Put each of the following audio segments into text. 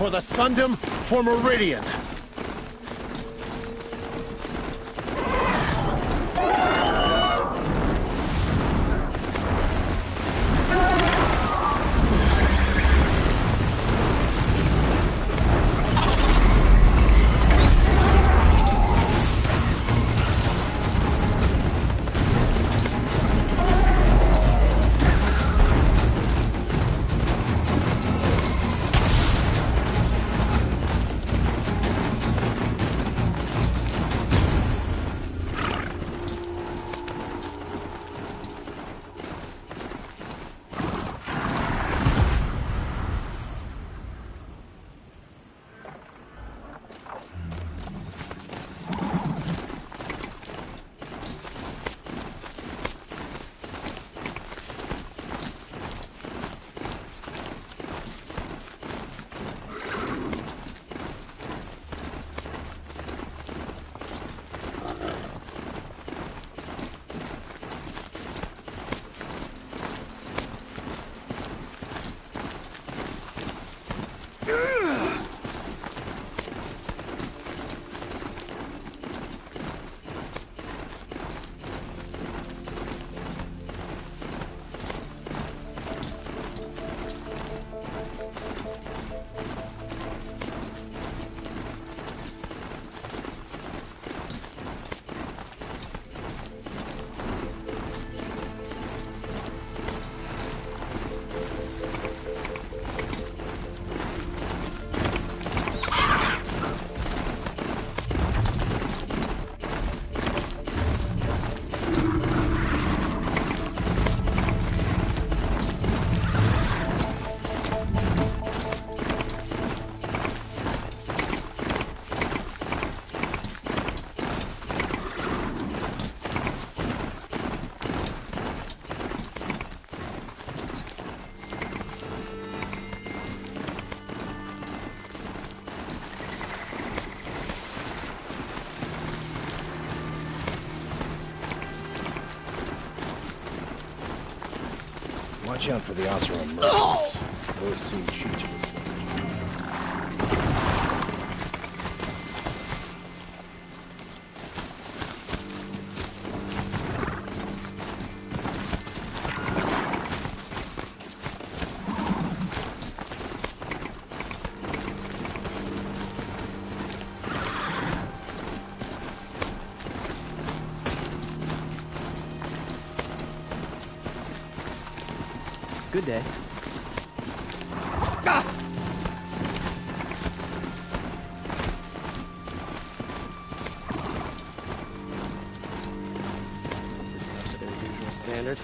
for the Sundom for Meridian. Watch out for the Osra emergence. They'll soon shoot you. Good day. This is not to their usual standard.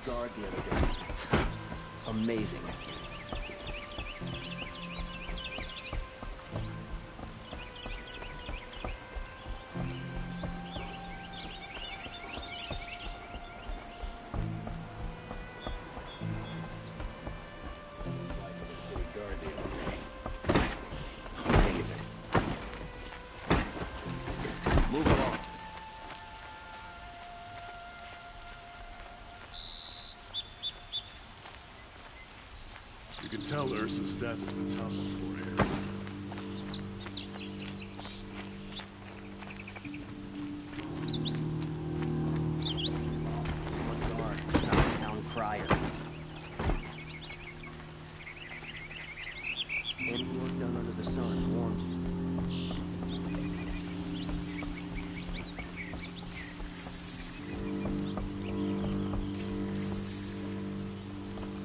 guard the other day. Amazing. Amazing. Move along. You can tell Ursa's death has been tough on poor Harry. On guard, not a town crier. Any work done under the sun warms you.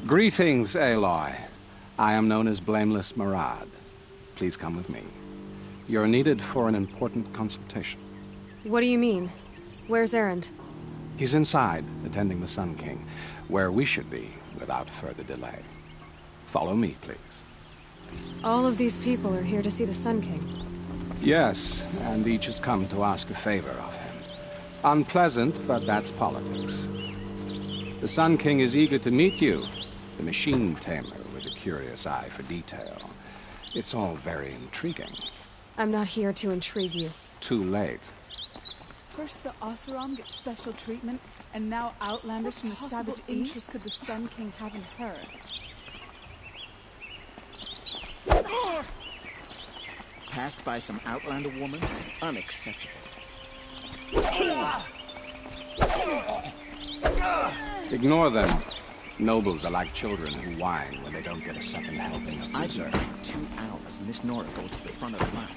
Greetings, Aloy. I am known as Blameless Murad. Please come with me. You're needed for an important consultation. What do you mean? Where's Errand? He's inside, attending the Sun King, where we should be without further delay. Follow me, please. All of these people are here to see the Sun King. Yes, and each has come to ask a favor of him. Unpleasant, but that's politics. The Sun King is eager to meet you, the machine tamer with a curious eye for detail. It's all very intriguing. I'm not here to intrigue you. Too late. First the Oseram gets special treatment, and now Outlanders from the Savage East could the Sun King have in her. Passed by some Outlander woman? Unacceptable. Ignore them. Nobles are like children who whine when they don't get a second helping of I've dessert. been 2 hours, and this Nora goes to the front of the line.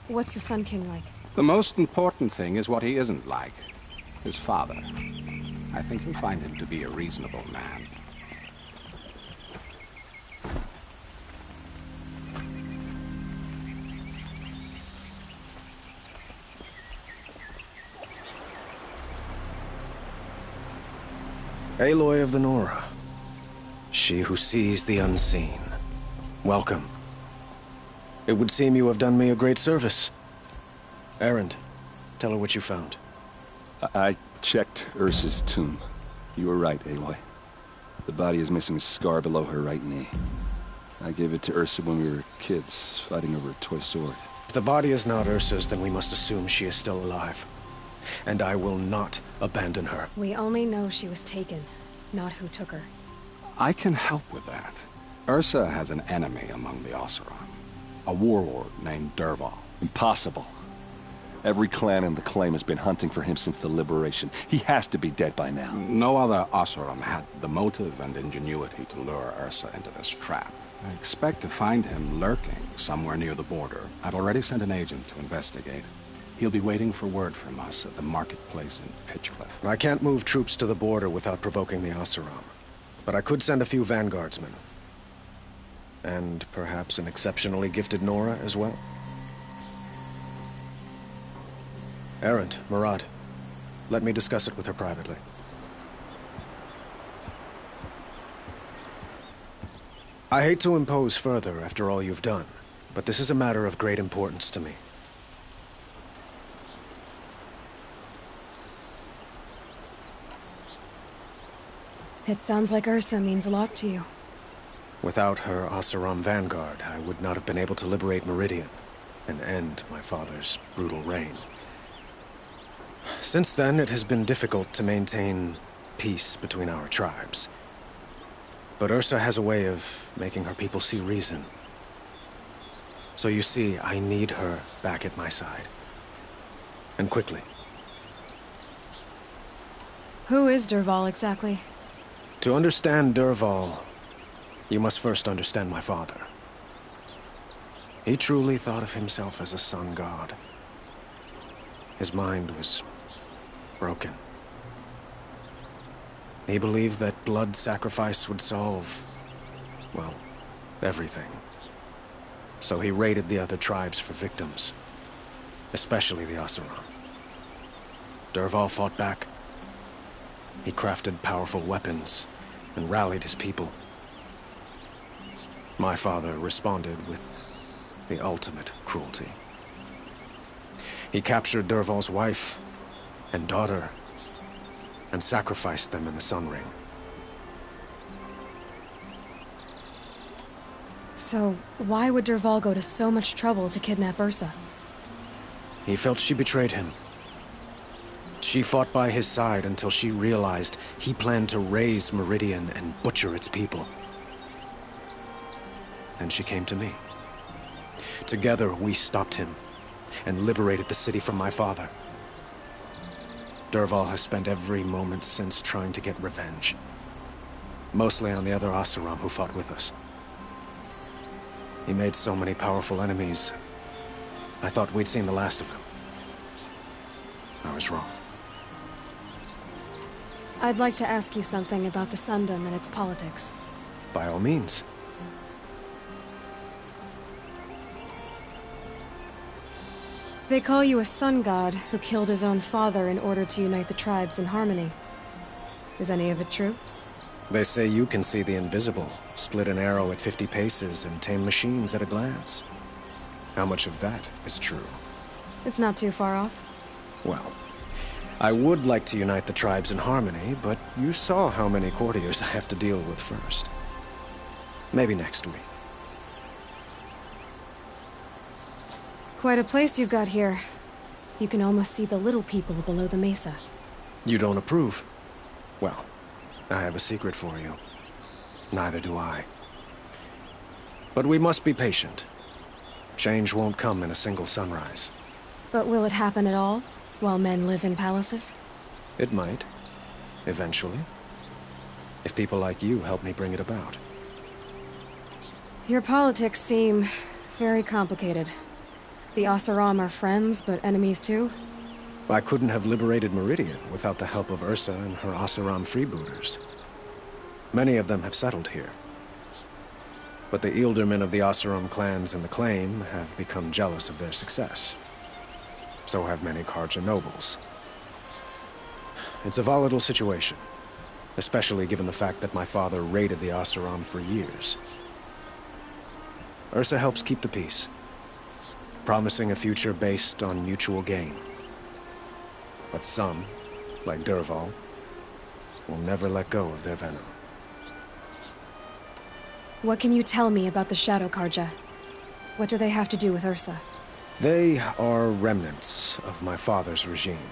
What's the Sun King like? The most important thing is what he isn't like. His father. I think you'll find him to be a reasonable man. Aloy of the Nora. She who sees the unseen. Welcome. It would seem you have done me a great service. Errand, tell her what you found. I checked Ursa's tomb. You were right, Aloy. The body is missing a scar below her right knee. I gave it to Ursa when we were kids, fighting over a toy sword. If the body is not Ursa's, then we must assume she is still alive. And I will not abandon her. We only know she was taken, not who took her. I can help with that. Ursa has an enemy among the Oseram. A warlord named Dervahl. Impossible. Every clan in the claim has been hunting for him since the liberation. He has to be dead by now. No other Oseram had the motive and ingenuity to lure Ursa into this trap. I expect to find him lurking somewhere near the border. I've already sent an agent to investigate. He'll be waiting for word from us at the marketplace in Pitchcliff. I can't move troops to the border without provoking the Oseram. But I could send a few vanguardsmen. And perhaps an exceptionally gifted Nora as well. Errand, Murad. Let me discuss it with her privately. I hate to impose further after all you've done, but this is a matter of great importance to me. It sounds like Ursa means a lot to you. Without her Oseram vanguard, I would not have been able to liberate Meridian and end my father's brutal reign. Since then, it has been difficult to maintain peace between our tribes. But Ursa has a way of making her people see reason. So you see, I need her back at my side. And quickly. Who is Dervahl exactly? To understand Dervahl, you must first understand my father. He truly thought of himself as a sun god. His mind was broken. He believed that blood sacrifice would solve, well, everything. So he raided the other tribes for victims, especially the Oseram. Dervahl fought back. He crafted powerful weapons and rallied his people. My father responded with the ultimate cruelty. He captured Dervahl's wife and daughter and sacrificed them in the Sun Ring. So, why would Dervahl go to so much trouble to kidnap Ursa? He felt she betrayed him. She fought by his side until she realized he planned to raise Meridian and butcher its people. And she came to me. Together, we stopped him and liberated the city from my father. Dervahl has spent every moment since trying to get revenge. Mostly on the other Oseram who fought with us. He made so many powerful enemies, I thought we'd seen the last of him. I was wrong. I'd like to ask you something about the Sundom and its politics. By all means. They call you a sun god who killed his own father in order to unite the tribes in harmony. Is any of it true? They say you can see the invisible, split an arrow at 50 paces, and tame machines at a glance. How much of that is true? It's not too far off. Well, I would like to unite the tribes in harmony, but you saw how many courtiers I have to deal with first. Maybe next week. Quite a place you've got here. You can almost see the little people below the mesa. You don't approve? Well, I have a secret for you. Neither do I. But we must be patient. Change won't come in a single sunrise. But will it happen at all, while men live in palaces? It might. Eventually. If people like you help me bring it about. Your politics seem very complicated. The Oseram are friends, but enemies too? I couldn't have liberated Meridian without the help of Ursa and her Oseram freebooters. Many of them have settled here. But the Ealdormen of the Oseram clans in the Claim have become jealous of their success. So have many Karja nobles. It's a volatile situation, especially given the fact that my father raided the Oseram for years. Ursa helps keep the peace, promising a future based on mutual gain. But some, like Dervahl, will never let go of their venom. What can you tell me about the Shadow Karja? What do they have to do with Ursa? They are remnants of my father's regime,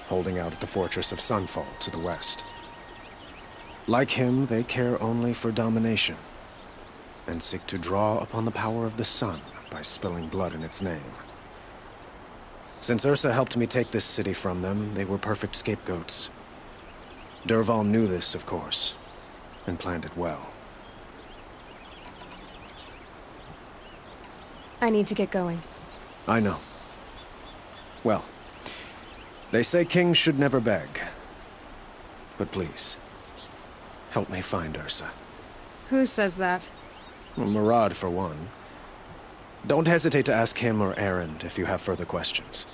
holding out at the fortress of Sunfall to the west. Like him, they care only for domination, and seek to draw upon the power of the sun by spilling blood in its name. Since Ursa helped me take this city from them, they were perfect scapegoats. Dervahl knew this, of course, and planned it well. I need to get going. I know. Well, they say kings should never beg. But please, help me find Ursa. Who says that? Murad, for one. Don't hesitate to ask him or Errand if you have further questions.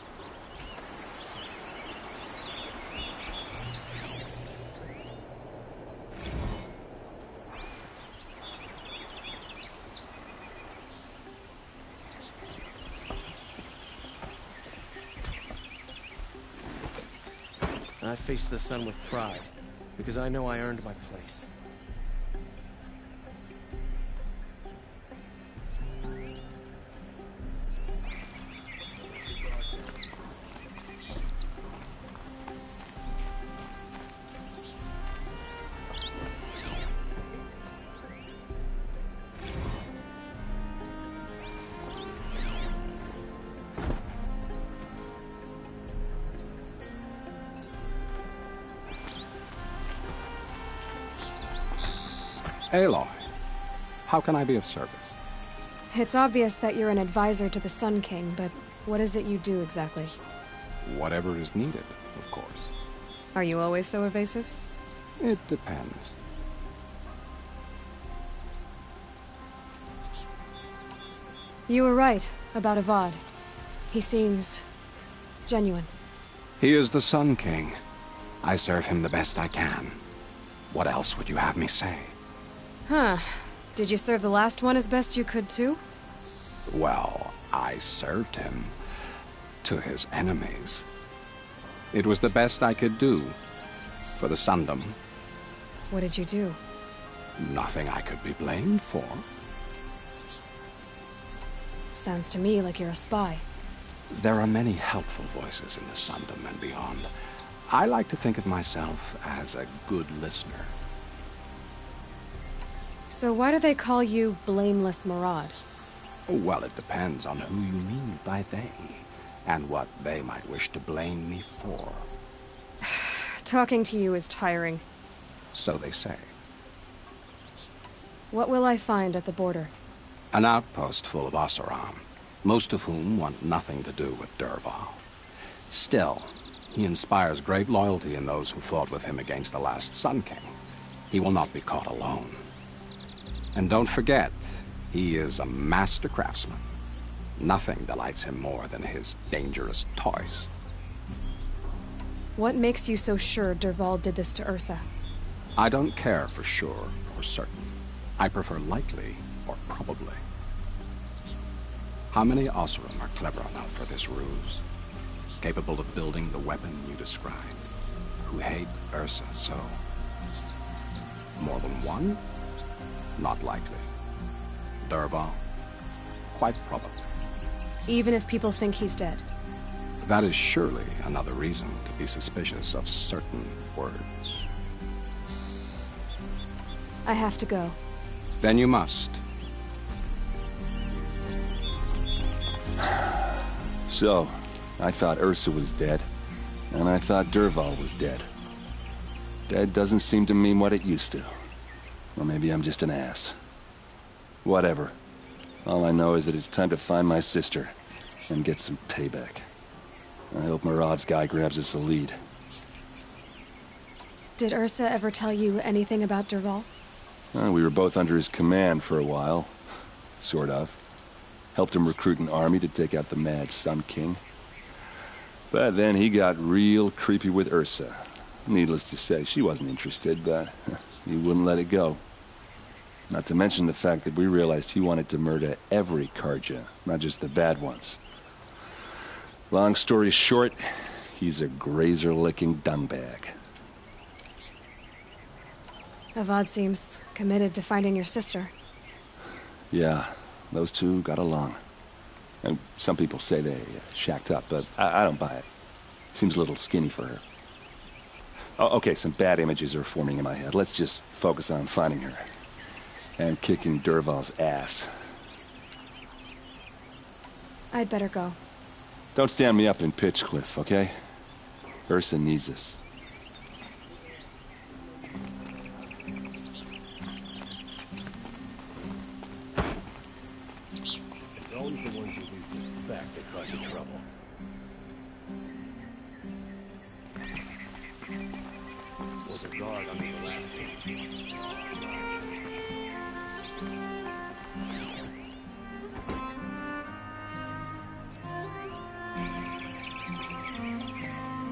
I face the sun with pride, because I know I earned my place. Aloy, how can I be of service? It's obvious that you're an advisor to the Sun King, but what is it you do exactly? Whatever is needed, of course. Are you always so evasive? It depends. You were right about Avad. He seems genuine. He is the Sun King. I serve him the best I can. What else would you have me say? Huh. Did you serve the last one as best you could, too? Well, I served him to his enemies. It was the best I could do for the Sundom. What did you do? Nothing I could be blamed for. Sounds to me like you're a spy. There are many helpful voices in the Sundom and beyond. I like to think of myself as a good listener. So why do they call you Blameless Maraud? Well, it depends on who you mean by they, and what they might wish to blame me for. Talking to you is tiring. So they say. What will I find at the border? An outpost full of Oseram, most of whom want nothing to do with Dervahl. Still, he inspires great loyalty in those who fought with him against the last Sun King. He will not be caught alone. And don't forget, he is a master craftsman. Nothing delights him more than his dangerous toys. What makes you so sure Dervahl did this to Ursa? I don't care for sure or certain. I prefer likely or probably. How many Oseram are clever enough for this ruse? Capable of building the weapon you described? Who hate Ursa so? More than one? Not likely. Dervahl? Quite probably. Even if people think he's dead? That is surely another reason to be suspicious of certain words. I have to go. Then you must. So, I thought Ursa was dead, and I thought Dervahl was dead. Dead doesn't seem to mean what it used to. Or maybe I'm just an ass. Whatever. All I know is that it's time to find my sister and get some payback. I hope Maraud's guy grabs us a lead. Did Ursa ever tell you anything about Dervahl? We were both under his command for a while. Sort of. Helped him recruit an army to take out the mad Sun King. But then he got real creepy with Ursa. Needless to say, she wasn't interested, but he wouldn't let it go. Not to mention the fact that we realized he wanted to murder every Karja, not just the bad ones. Long story short, he's a grazer-licking dungbag. Avad seems committed to finding your sister. Yeah, those two got along. And some people say they shacked up, but I don't buy it. Seems a little skinny for her. Oh, okay, some bad images are forming in my head. Let's just focus on finding her. And kicking Dervahl's ass. I'd better go. Don't stand me up in Pitchcliff, okay? Ursa needs us. It's always the ones you least expect that cause you trouble. Was a guard under the last one.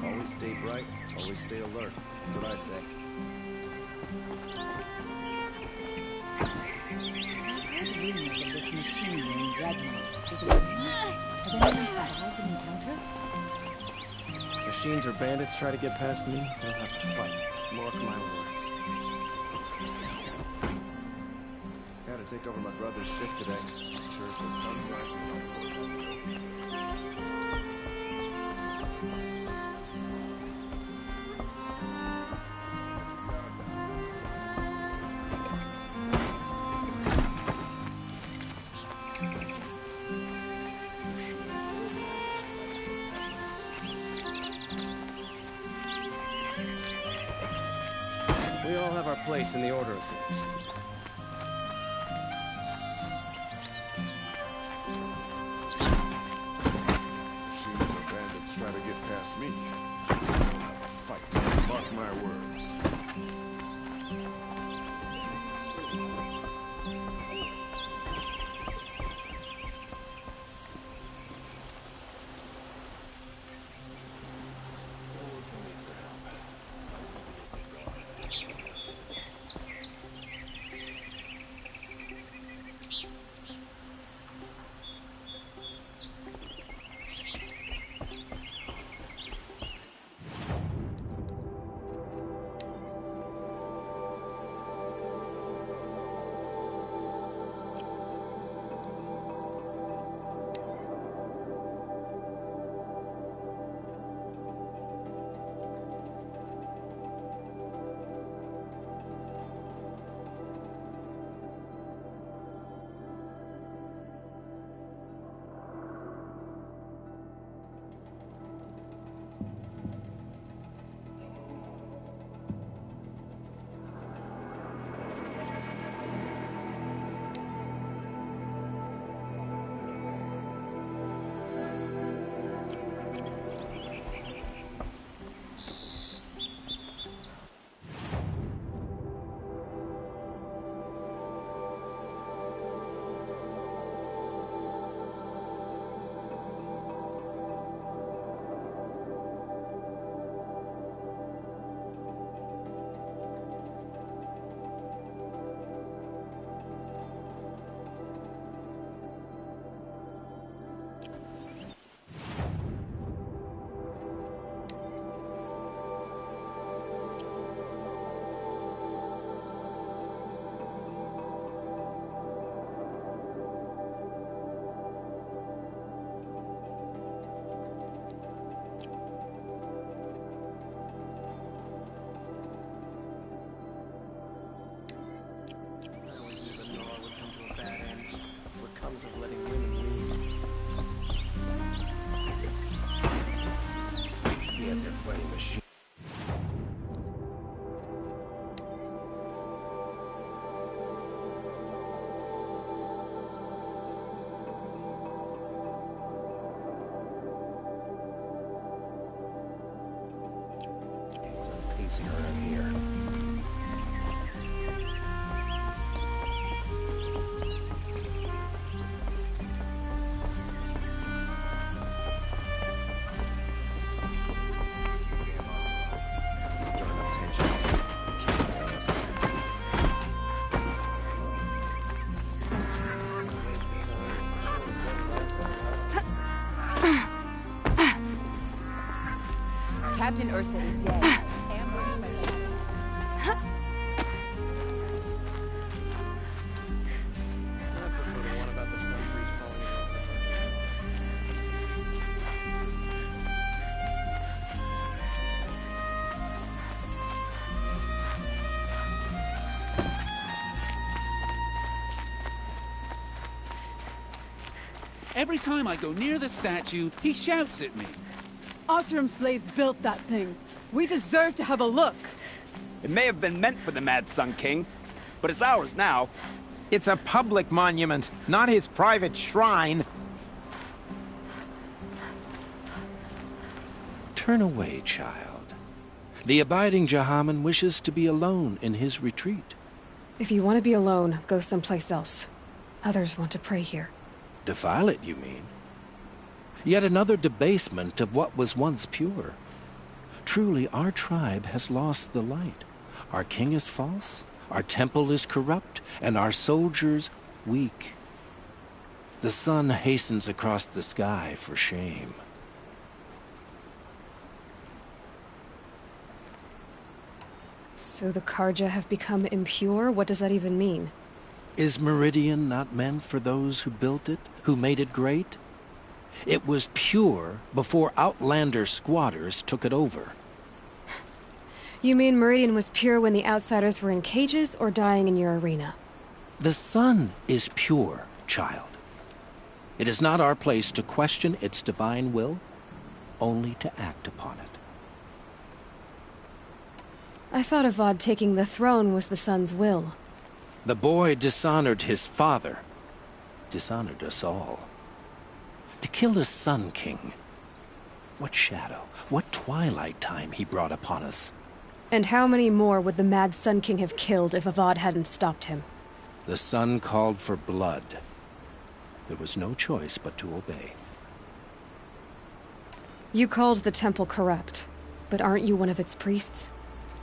Always stay bright, always stay alert. That's what I say. Rumors of this machine named Redmond. Is it real? Has anyone survived an encounter? Machines or bandits try to get past me, they'll have to fight. Mark my words. Had to take over my brother's shift today. Sure as the sun's rising. We all have our place in the order of things. Machines or bandits try to get past me. We'll have a fight. Mark my words. importance of letting women lead. Be at their fighting machine. Pacing around here. Stirring up tensions. Captain Ursa is dead. Ambushed by the I prefer the one about the sun priest falling in love with her. Every time I go near the statue, he shouts at me. Oseram slaves built that thing. We deserve to have a look. It may have been meant for the Mad Sun King, but it's ours now. It's a public monument, not his private shrine. Turn away, child. The abiding Jahaman wishes to be alone in his retreat. If you want to be alone, go someplace else. Others want to pray here. Defile it, you mean? Yet another debasement of what was once pure. Truly, our tribe has lost the light. Our king is false, our temple is corrupt, and our soldiers weak. The sun hastens across the sky for shame. So the Karja have become impure? What does that even mean? Is Meridian not meant for those who built it, who made it great? It was pure before Outlander squatters took it over. You mean Meridian was pure when the outsiders were in cages or dying in your arena? The sun is pure, child. It is not our place to question its divine will, only to act upon it. I thought Avad taking the throne was the sun's will. The boy dishonored his father, dishonored us all. To kill a Sun King. What shadow, what twilight time he brought upon us. And how many more would the Mad Sun King have killed if Avad hadn't stopped him? The sun called for blood. There was no choice but to obey. You called the temple corrupt, but aren't you one of its priests?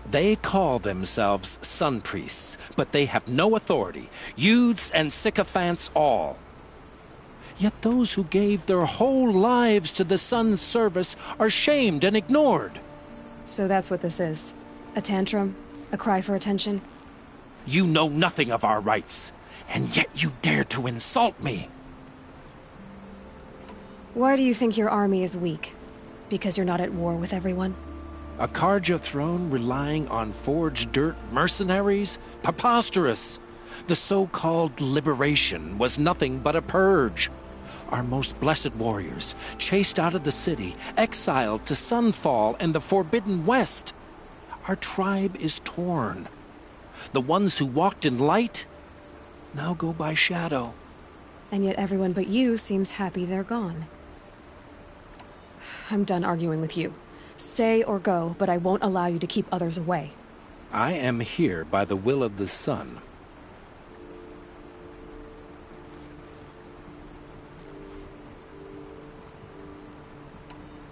They call themselves sun priests, but they have no authority. Youths and sycophants all. Yet those who gave their whole lives to the sun's service are shamed and ignored. So that's what this is. A tantrum? A cry for attention? You know nothing of our rights, and yet you dare to insult me. Why do you think your army is weak? Because you're not at war with everyone? A Karja throne relying on forged dirt mercenaries? Preposterous! The so-called liberation was nothing but a purge. Our most blessed warriors, chased out of the city, exiled to Sunfall and the Forbidden West. Our tribe is torn. The ones who walked in light now go by shadow. And yet everyone but you seems happy they're gone. I'm done arguing with you. Stay or go, but I won't allow you to keep others away. I am here by the will of the sun.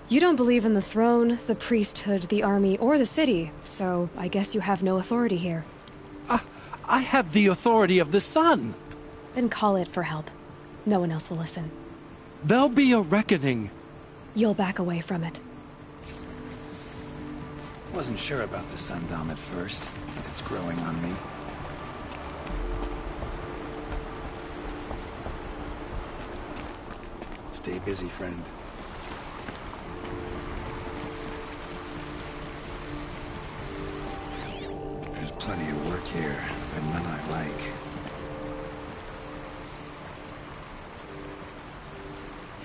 You don't believe in the throne, the priesthood, the army, or the city, so I guess you have no authority here. I have the authority of the sun. Then call it for help. No one else will listen. There'll be a reckoning. You'll back away from it. Wasn't sure about the Sundom at first. It's growing on me. Stay busy, friend. There's plenty of work here, but none I like.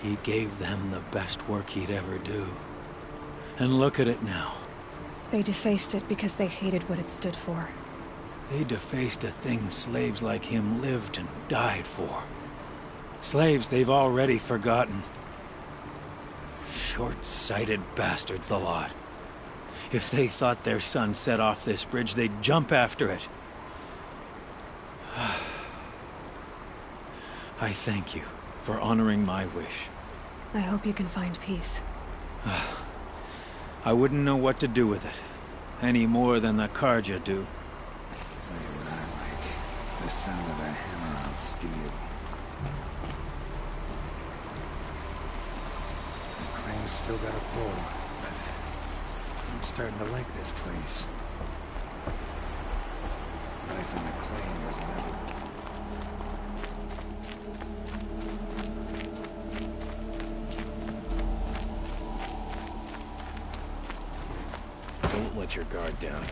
He gave them the best work he'd ever do. And look at it now. They defaced it because they hated what it stood for. They defaced a thing slaves like him lived and died for. Slaves they've already forgotten. Short-sighted bastards, the lot. If they thought their son set off this bridge, they'd jump after it. I thank you for honoring my wish. I hope you can find peace. I wouldn't know what to do with it, any more than the Karja do. Tell you what I like. The sound of a hammer on steel. The claim's still got a pull, but I'm starting to like this place. Life on the claim was never... Don't let your guard down.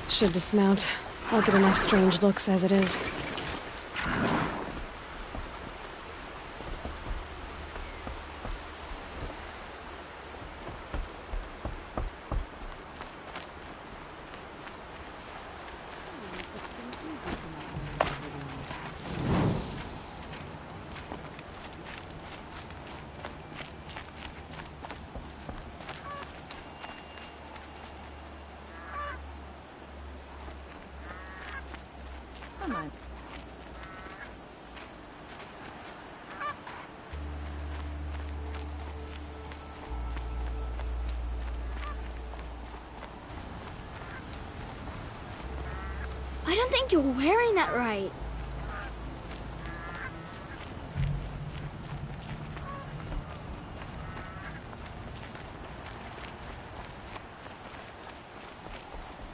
Should dismount. I'll get enough strange looks as it is. Come on. I don't think you're wearing that right.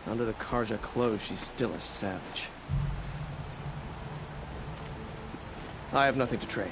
Under the Karja clothes, she's still a savage. I have nothing to trade.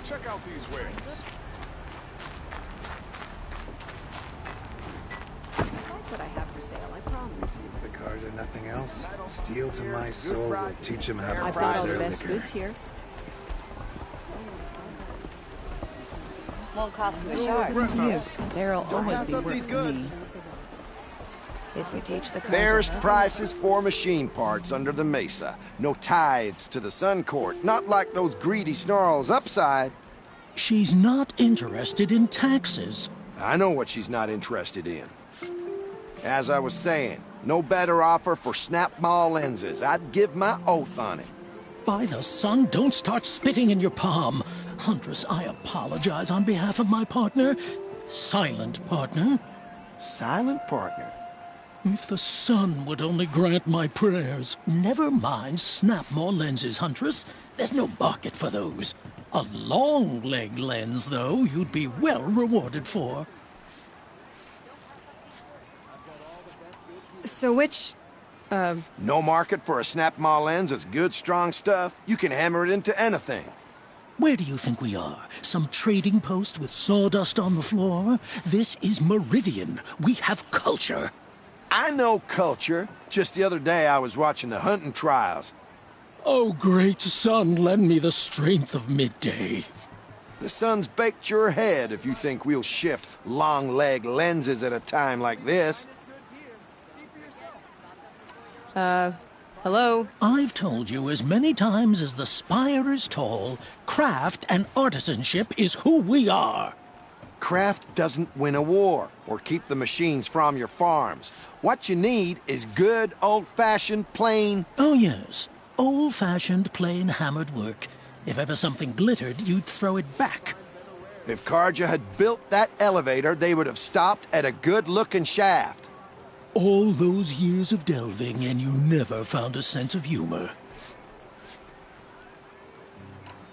Check out these wares. That's what I have for sale, I promise. Use the cars or nothing else. Steel to my soul will teach them how to I've buy got all their the best liquor. goods here. Won't cost you a shard. Yes, there'll always be work for me. If we teach the Fairest prices for machine parts under the mesa. No tithes to the Sun Court. Not like those greedy snarls upside. She's not interested in taxes. I know what she's not interested in. As I was saying, no better offer for snap-maw lenses. I'd give my oath on it. By the sun, don't start spitting in your palm. Huntress, I apologize on behalf of my partner. Silent partner. Silent partner? If the sun would only grant my prayers. Never mind snap-maw lenses, Huntress. There's no market for those. A long-leg lens, though, you'd be well rewarded for. So which, No market for a snap-maw lens is good, strong stuff. You can hammer it into anything. Where do you think we are? Some trading post with sawdust on the floor? This is Meridian. We have culture. I know culture. Just the other day I was watching the hunting trials. Oh, great sun, lend me the strength of midday. The sun's baked your head if you think we'll shift long-leg lenses at a time like this. hello? I've told you as many times as the spire is tall, craft and artisanship is who we are. Craft doesn't win a war or keep the machines from your farms. What you need is good, old-fashioned, plain... Oh, yes. Old-fashioned, plain hammered work. If ever something glittered, you'd throw it back. If Karja had built that elevator, they would have stopped at a good-looking shaft. All those years of delving, and you never found a sense of humor.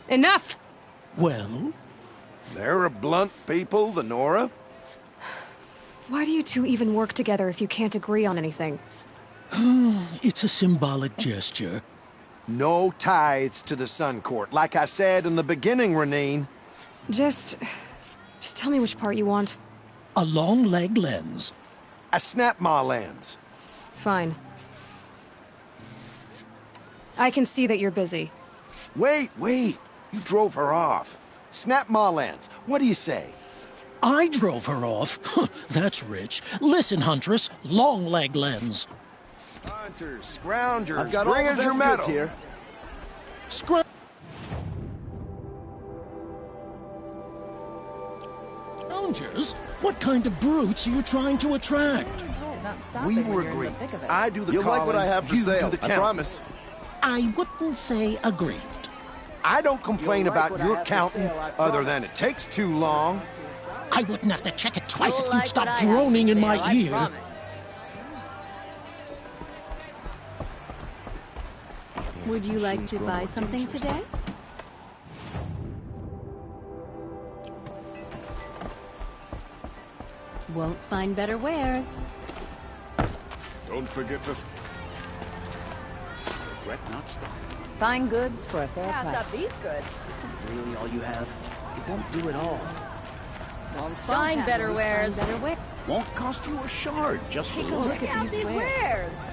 Enough! Well? They're a blunt people, the Nora. Why do you two even work together if you can't agree on anything? It's a symbolic gesture. No tithes to the Sun Court, like I said in the beginning, Renine. Just tell me which part you want. A long-leg lens. A snap-maw lens. Fine. I can see that you're busy. Wait. You drove her off. Snap-maw lens. What do you say? I drove her off? That's rich. Listen, Huntress. Long-leg lens. Hunters, scroungers, I've got bring all us the your best metal. goods here. Scroungers? What kind of brutes are you trying to attract? We were agreed. I do the You'll calling, like what I have for you sale, do the I counting. promise. I wouldn't say aggrieved. I don't complain You'll like about what I your have to counting, sell, I other promise. than it takes too long. I wouldn't have to check it twice You'll if you'd like stop what I have droning to in sell, my I ear. promise. Would you like to buy something today? Won't find better wares. Don't forget to... Regret not stopping. Fine goods for a fair Pass price. up these goods. Really all you have? It won't do it all. Won't find better wares. Won't cost you a shard just to look. Look at these wares.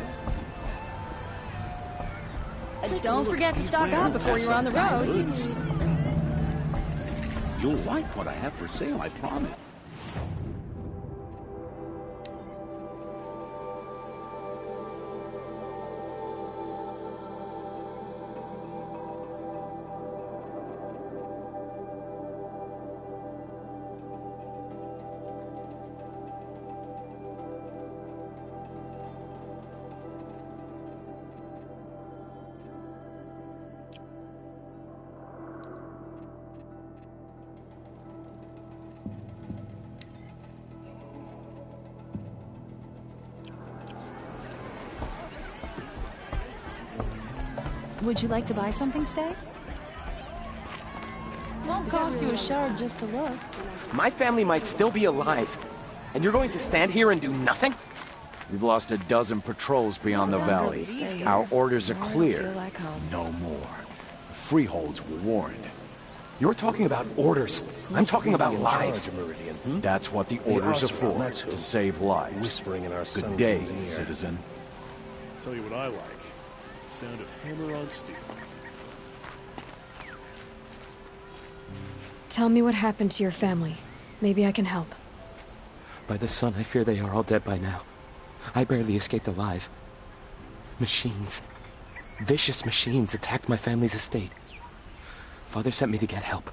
Don't forget to stock up before you're on the road. You'll like what I have for sale, I promise. Would you like to buy something today? Won't cost you a shard just to look. My family might still be alive, and you're going to stand here and do nothing? We've lost a dozen patrols beyond the valley. Our orders are clear. No more. The freeholds were warned. You're talking about orders. I'm talking about lives. That's what the orders are for, to save lives. Whispering in our Good day, son's ear. citizen. Tell you what I like. The sound of hammer on steel. Tell me what happened to your family. Maybe I can help. By the sun, I fear they are all dead by now. I barely escaped alive. Machines. Vicious machines attacked my family's estate. Father sent me to get help.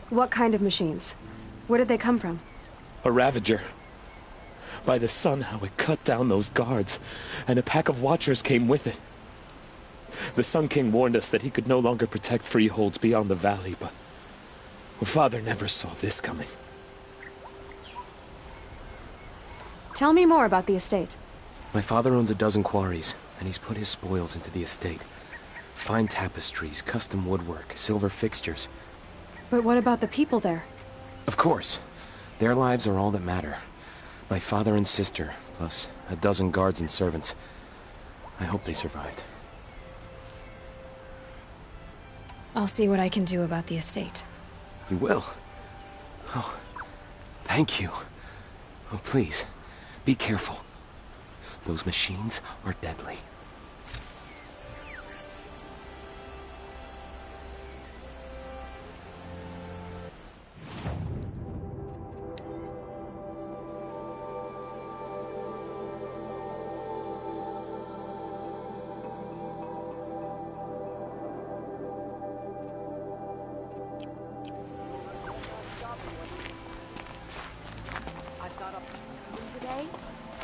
What kind of machines? Where did they come from? A Ravager. By the sun, how it cut down those guards, and a pack of watchers came with it. The Sun King warned us that he could no longer protect freeholds beyond the valley, but Father never saw this coming. Tell me more about the estate. My father owns a dozen quarries, and he's put his spoils into the estate. Fine tapestries, custom woodwork, silver fixtures. But what about the people there? Of course. Their lives are all that matter. My father and sister, plus a dozen guards and servants. I hope they survived. I'll see what I can do about the estate. You will? Oh, thank you. Oh, please, be careful. Those machines are deadly.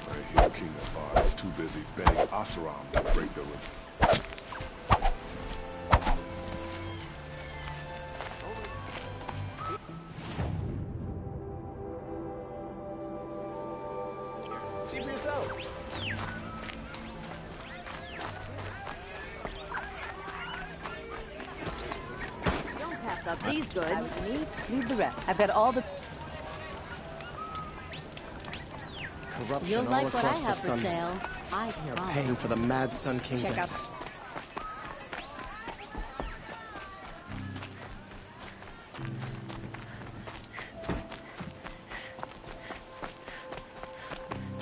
I hear King Abar is too busy begging Oseram to break the rule. See for yourself. Don't pass up these goods. Leave the rest. I've got all the... Corruption You'll like all what I across the have for sun. sale. I You're promise. paying for the Mad Sun King's Check out- excess.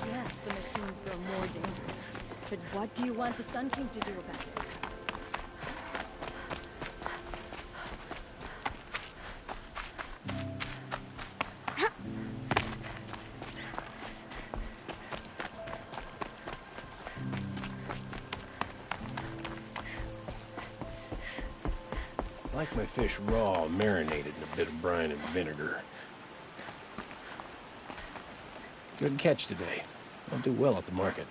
Yes, the machines grow more dangerous. But what do you want the Sun King to do about it? I like my fish raw, marinated in a bit of brine and vinegar. Good catch today. I'll do well at the market.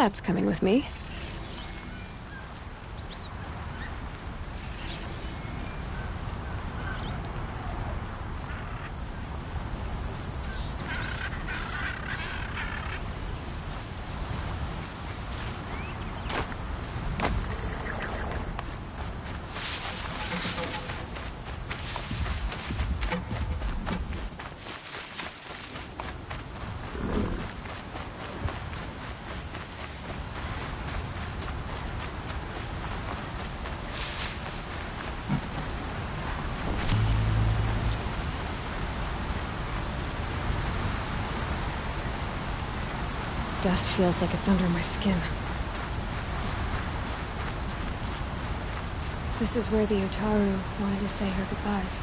That's coming with me. Dust feels like it's under my skin. This is where the Utaru wanted to say her goodbyes.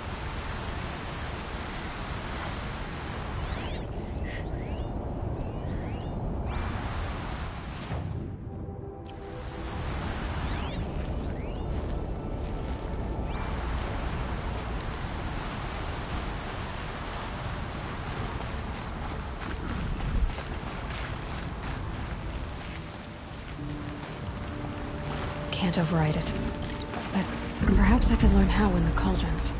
Can't override it. But perhaps I could learn how in the cauldrons.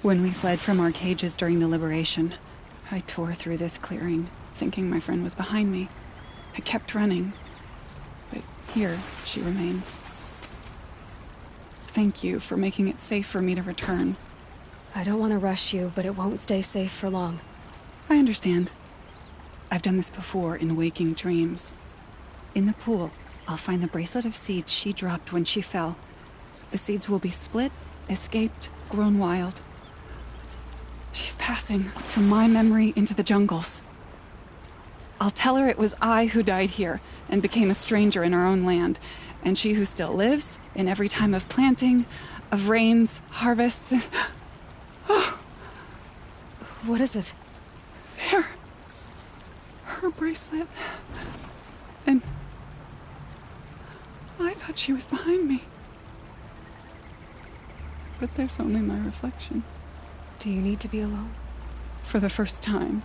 When we fled from our cages during the liberation, I tore through this clearing, thinking my friend was behind me. I kept running, but here she remains. Thank you for making it safe for me to return. I don't want to rush you, but it won't stay safe for long. I understand. I've done this before in waking dreams. In the pool, I'll find the bracelet of seeds she dropped when she fell. The seeds will be split, escaped, grown wild. She's passing from my memory into the jungles. I'll tell her it was I who died here and became a stranger in our own land, and she who still lives in every time of planting, of rains, harvests, and... Oh. What is it? There. Her bracelet. And... I thought she was behind me. But there's only my reflection. Do you need to be alone? For the first time,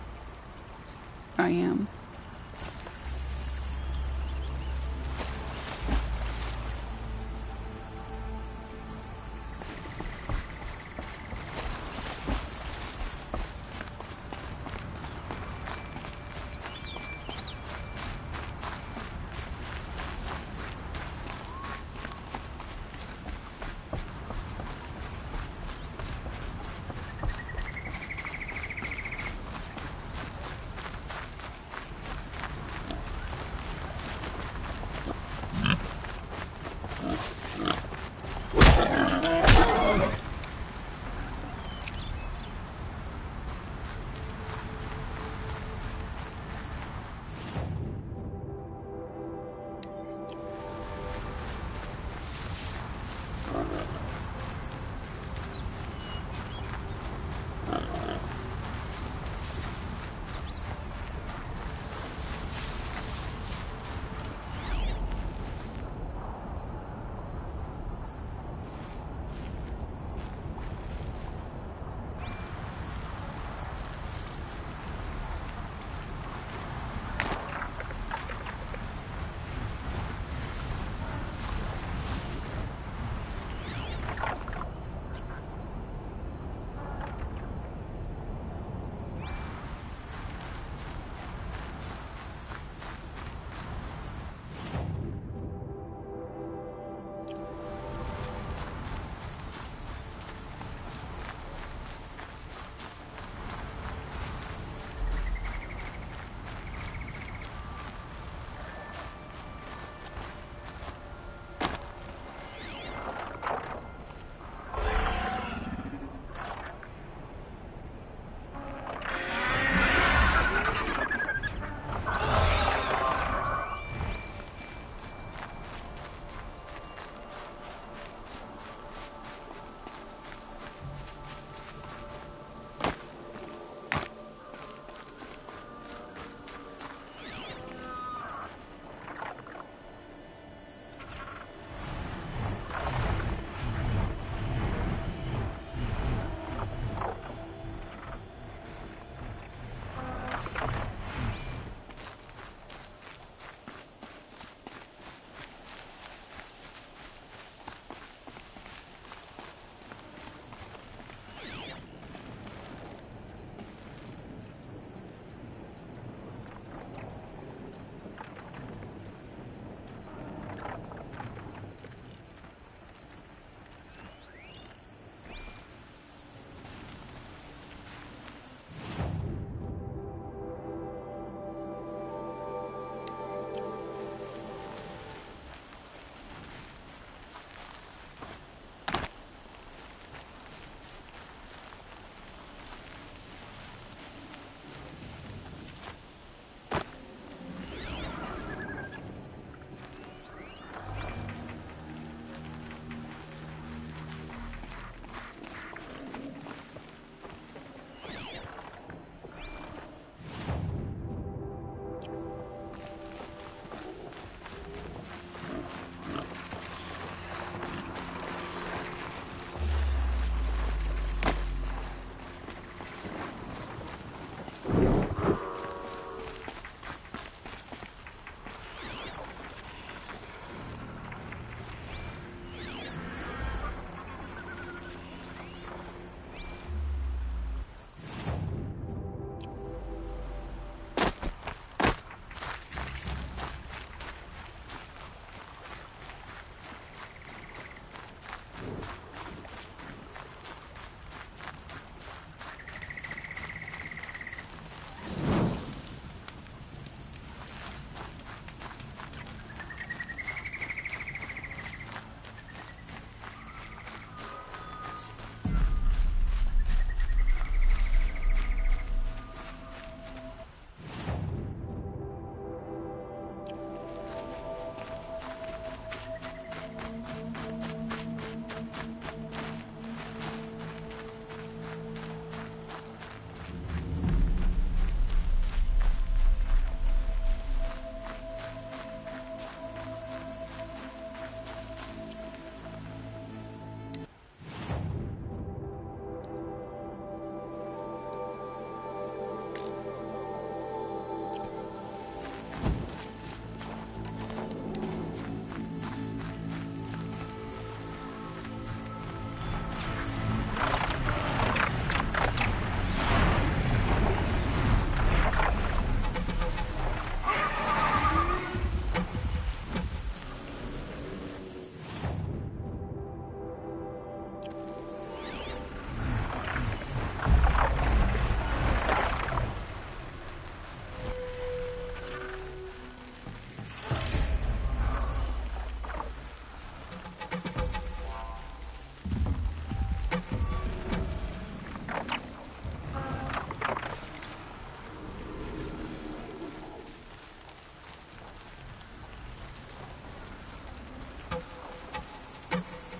I am.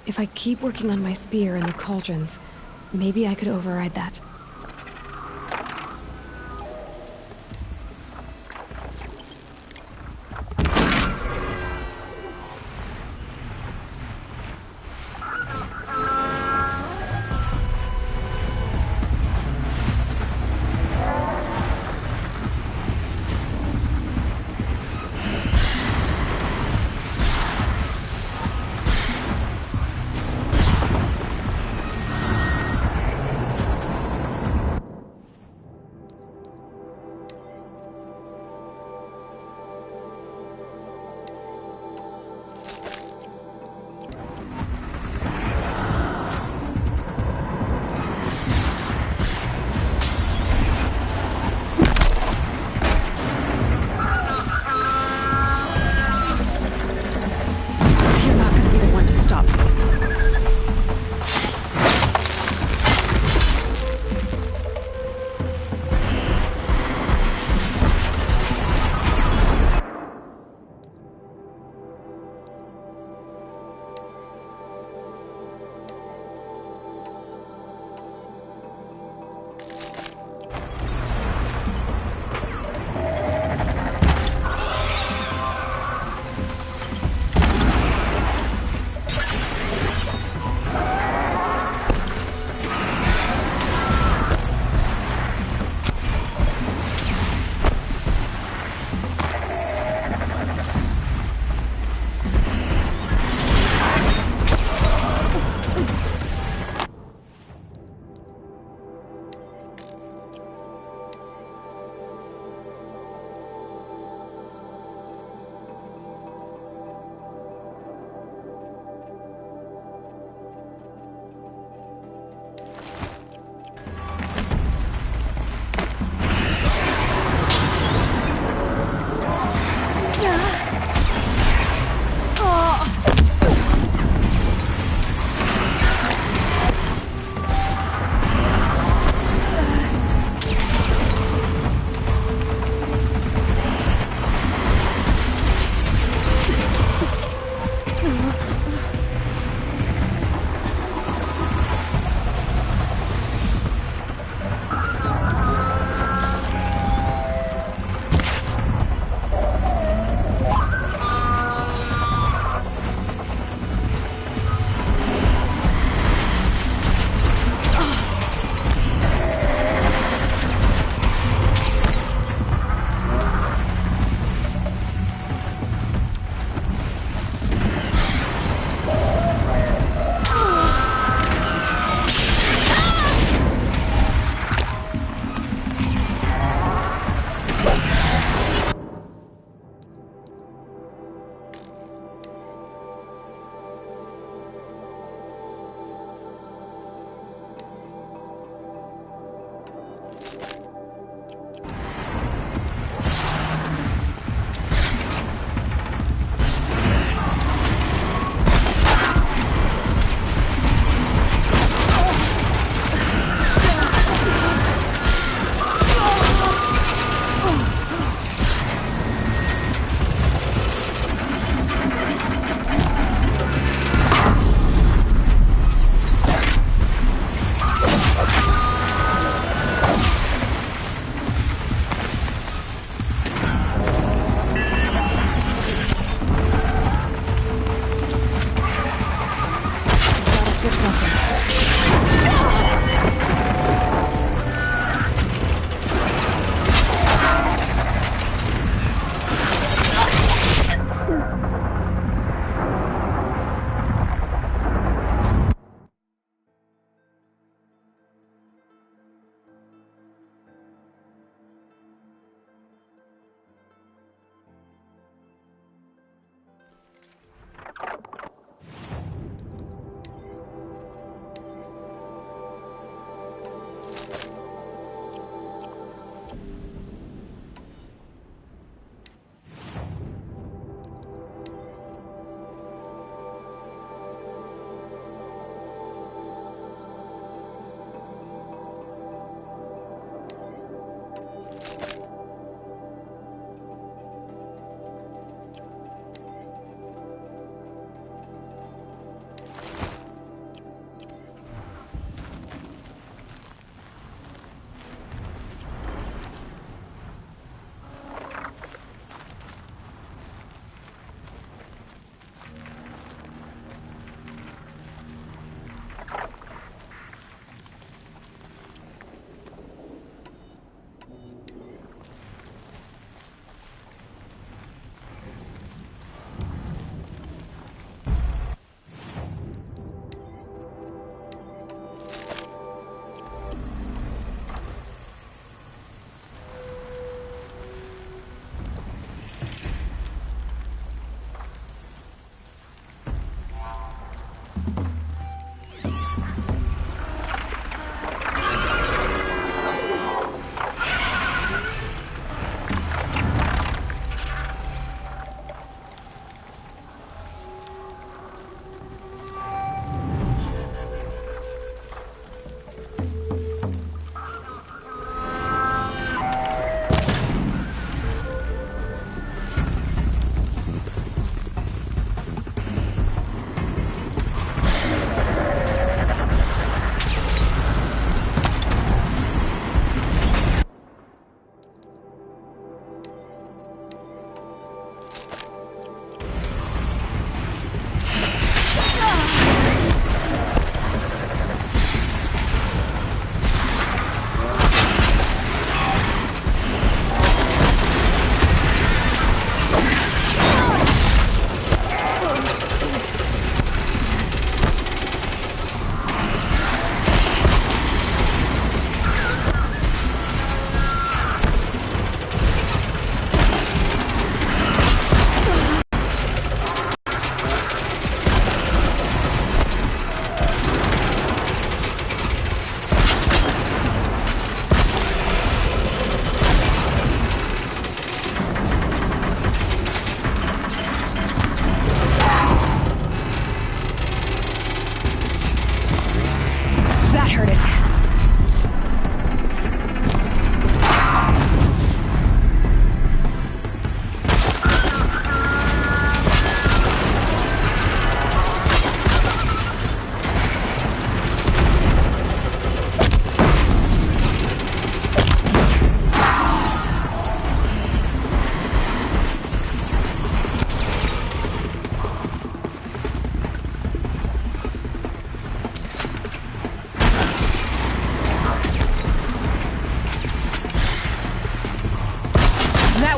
If I keep working on my spear and the cauldrons, maybe I could override that.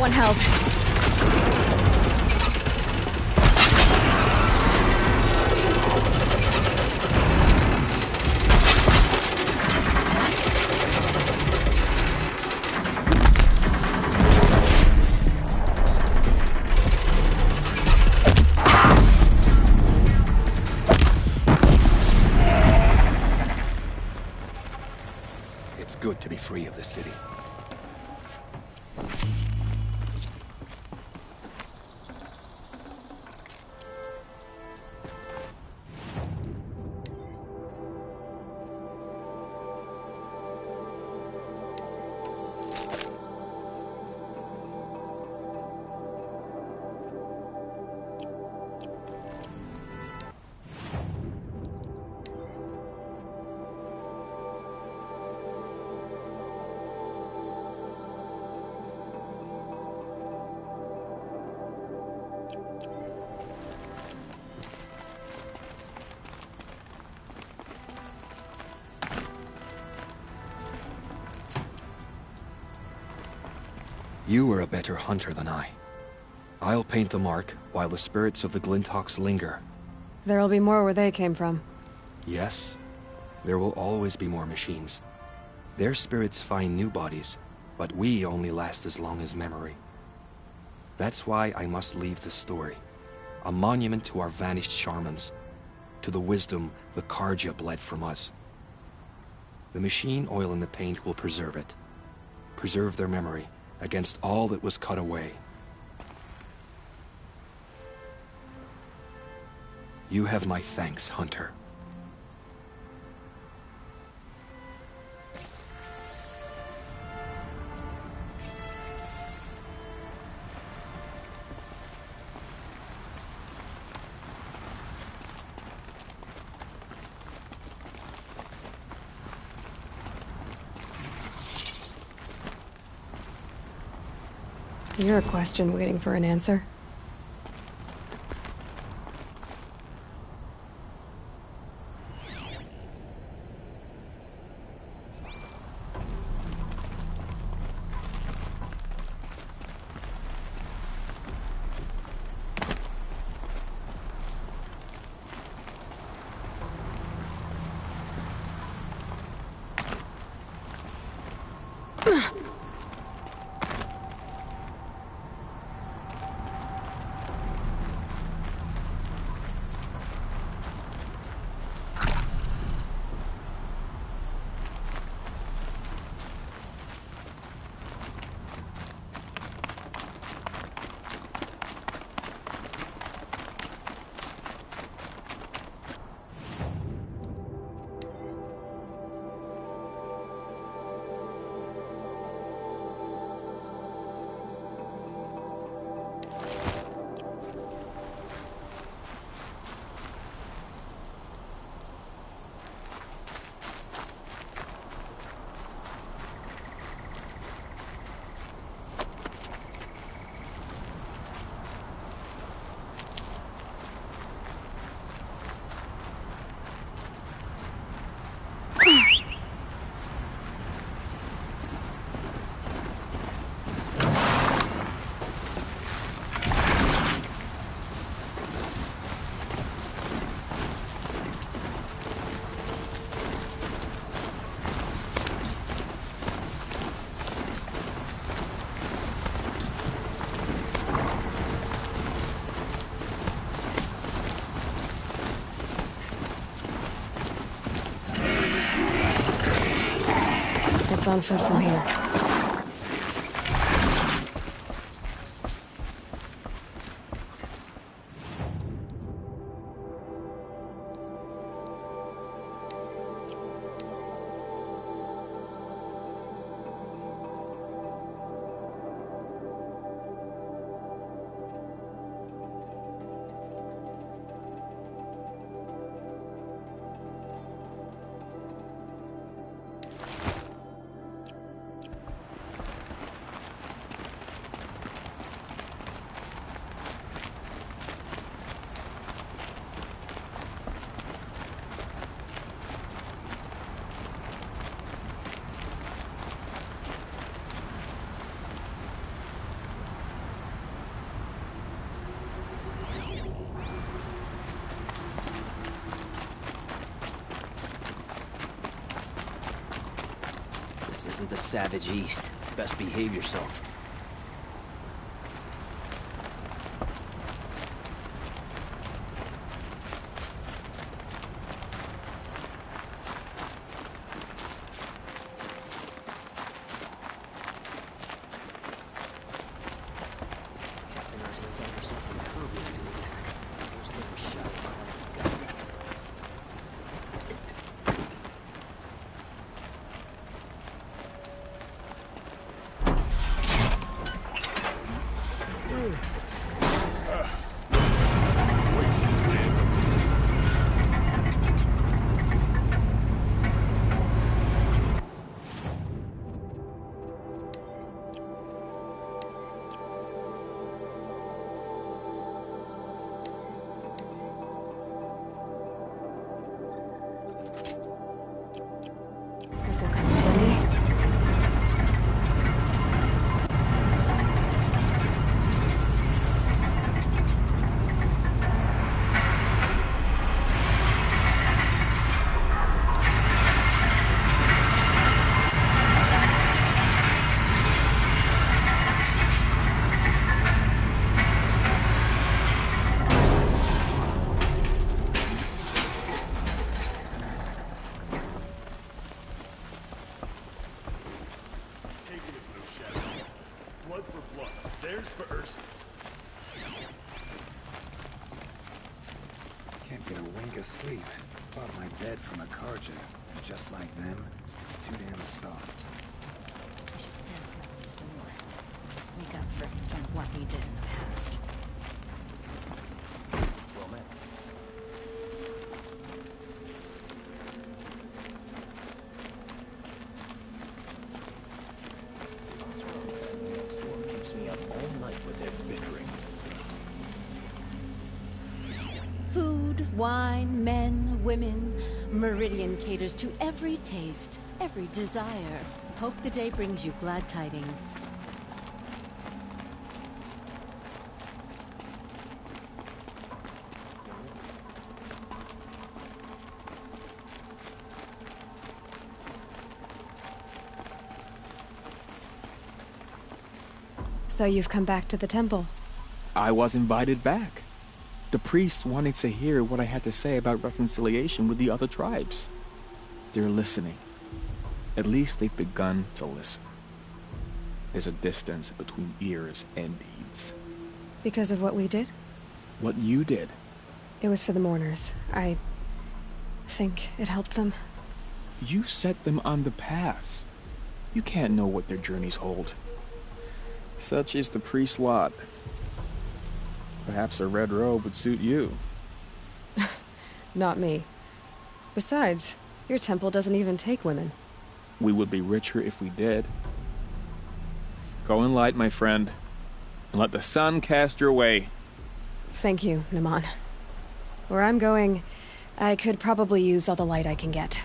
one held. It's good to be free of the city. You are a better hunter than I. I'll paint the mark while the spirits of the Glinthawks linger. There'll be more where they came from. Yes, there will always be more machines. Their spirits find new bodies, but we only last as long as memory. That's why I must leave this story. A monument to our vanished shamans, to the wisdom the Karja bled from us. The machine oil in the paint will preserve it. Preserve their memory against all that was cut away. You have my thanks, Hunter. You're a question waiting for an answer. It's on foot from here. isn't the savage East. Best behave yourself. Just like them, it's too damn soft. We should set up the door. Make up for some of what we did in the past. Well met. Next door keeps me up all night with their bickering. Food, wine, men, women. Meridian caters to every taste, every desire. Hope the day brings you glad tidings. So you've come back to the temple? I was invited back. The priests wanted to hear what I had to say about reconciliation with the other tribes. They're listening. At least they've begun to listen. There's a distance between ears and deeds. Because of what we did? What you did. It was for the mourners. I think it helped them. You set them on the path. You can't know what their journeys hold. Such is the priest's lot. Perhaps a red robe would suit you. Not me. Besides, your temple doesn't even take women. We would be richer if we did. Go in light, my friend, and let the sun cast your way. Thank you, Naman. Where I'm going, I could probably use all the light I can get.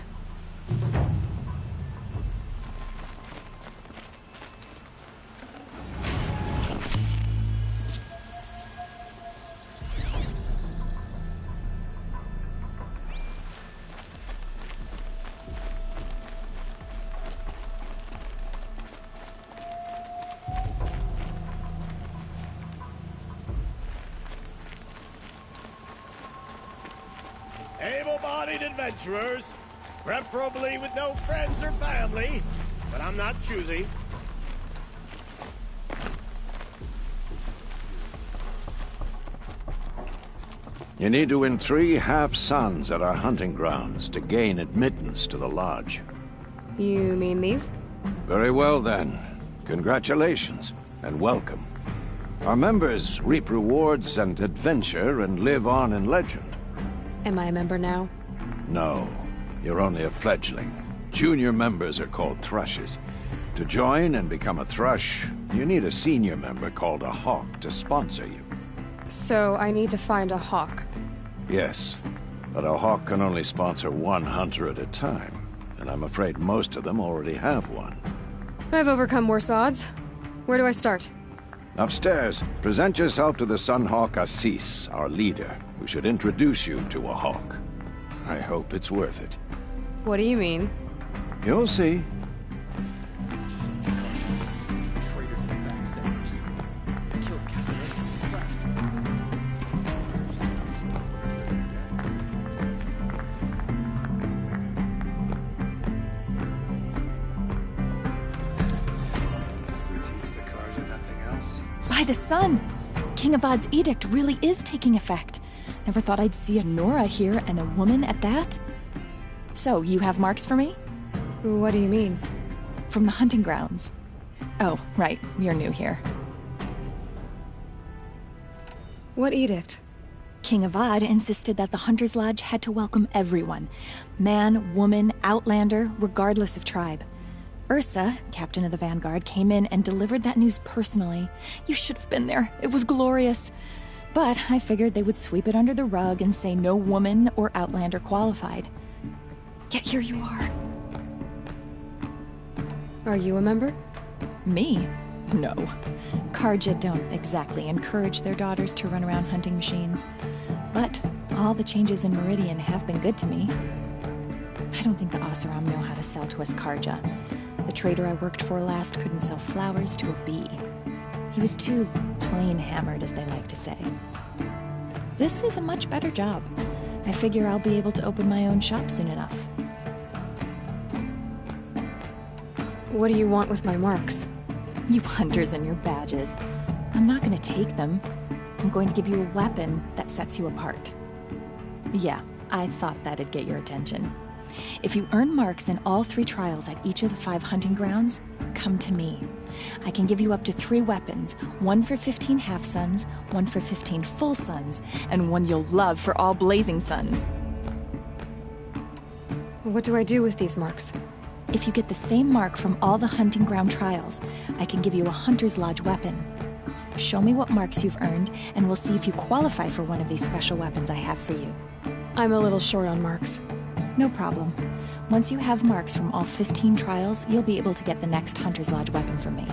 Able-bodied adventurers, preferably with no friends or family, but I'm not choosy. You need to win 3 half-suns at our hunting grounds to gain admittance to the lodge. You mean these? Very well, then. Congratulations, and welcome. Our members reap rewards and adventure and live on in legend. Am I a member now? No, you're only a fledgling. Junior members are called thrushes. To join and become a thrush, you need a senior member called a hawk to sponsor you. So I need to find a hawk. Yes, but a hawk can only sponsor 1 hunter at a time, and I'm afraid most of them already have one. I've overcome worse odds. Where do I start? Upstairs, present yourself to the Sunhawk Assis, our leader, who should introduce you to a hawk. I hope it's worth it. What do you mean? You'll see. By the sun! King Avad's edict really is taking effect. Never thought I'd see a Nora here, and a woman at that. So, you have marks for me? What do you mean? From the hunting grounds. Oh, right, you're new here. What edict? King Avad insisted that the Hunter's Lodge had to welcome everyone. Man, woman, outlander, regardless of tribe. Ursa, captain of the Vanguard, came in and delivered that news personally. You should have been there. It was glorious. But I figured they would sweep it under the rug and say no woman or outlander qualified. Yet here you are. Are you a member? Me? No. Karja don't exactly encourage their daughters to run around hunting machines. But all the changes in Meridian have been good to me. I don't think the Oseram know how to sell to us Karja. The trader I worked for last couldn't sell flowers to a bee. He was too plain hammered, as they like to say. This is a much better job. I figure I'll be able to open my own shop soon enough. What do you want with my marks? You hunters and your badges. I'm not going to take them. I'm going to give you a weapon that sets you apart. Yeah, I thought that'd get your attention. If you earn marks in all 3 trials at each of the 5 hunting grounds, come to me. I can give you up to 3 weapons, 1 for 15 half-suns, 1 for 15 full suns, and 1 you'll love for all blazing suns. What do I do with these marks? If you get the same mark from all the hunting ground trials, I can give you a Hunter's Lodge weapon. Show me what marks you've earned, and we'll see if you qualify for one of these special weapons I have for you. I'm a little short on marks. No problem. Once you have marks from all 15 trials, you'll be able to get the next Hunter's Lodge weapon from me.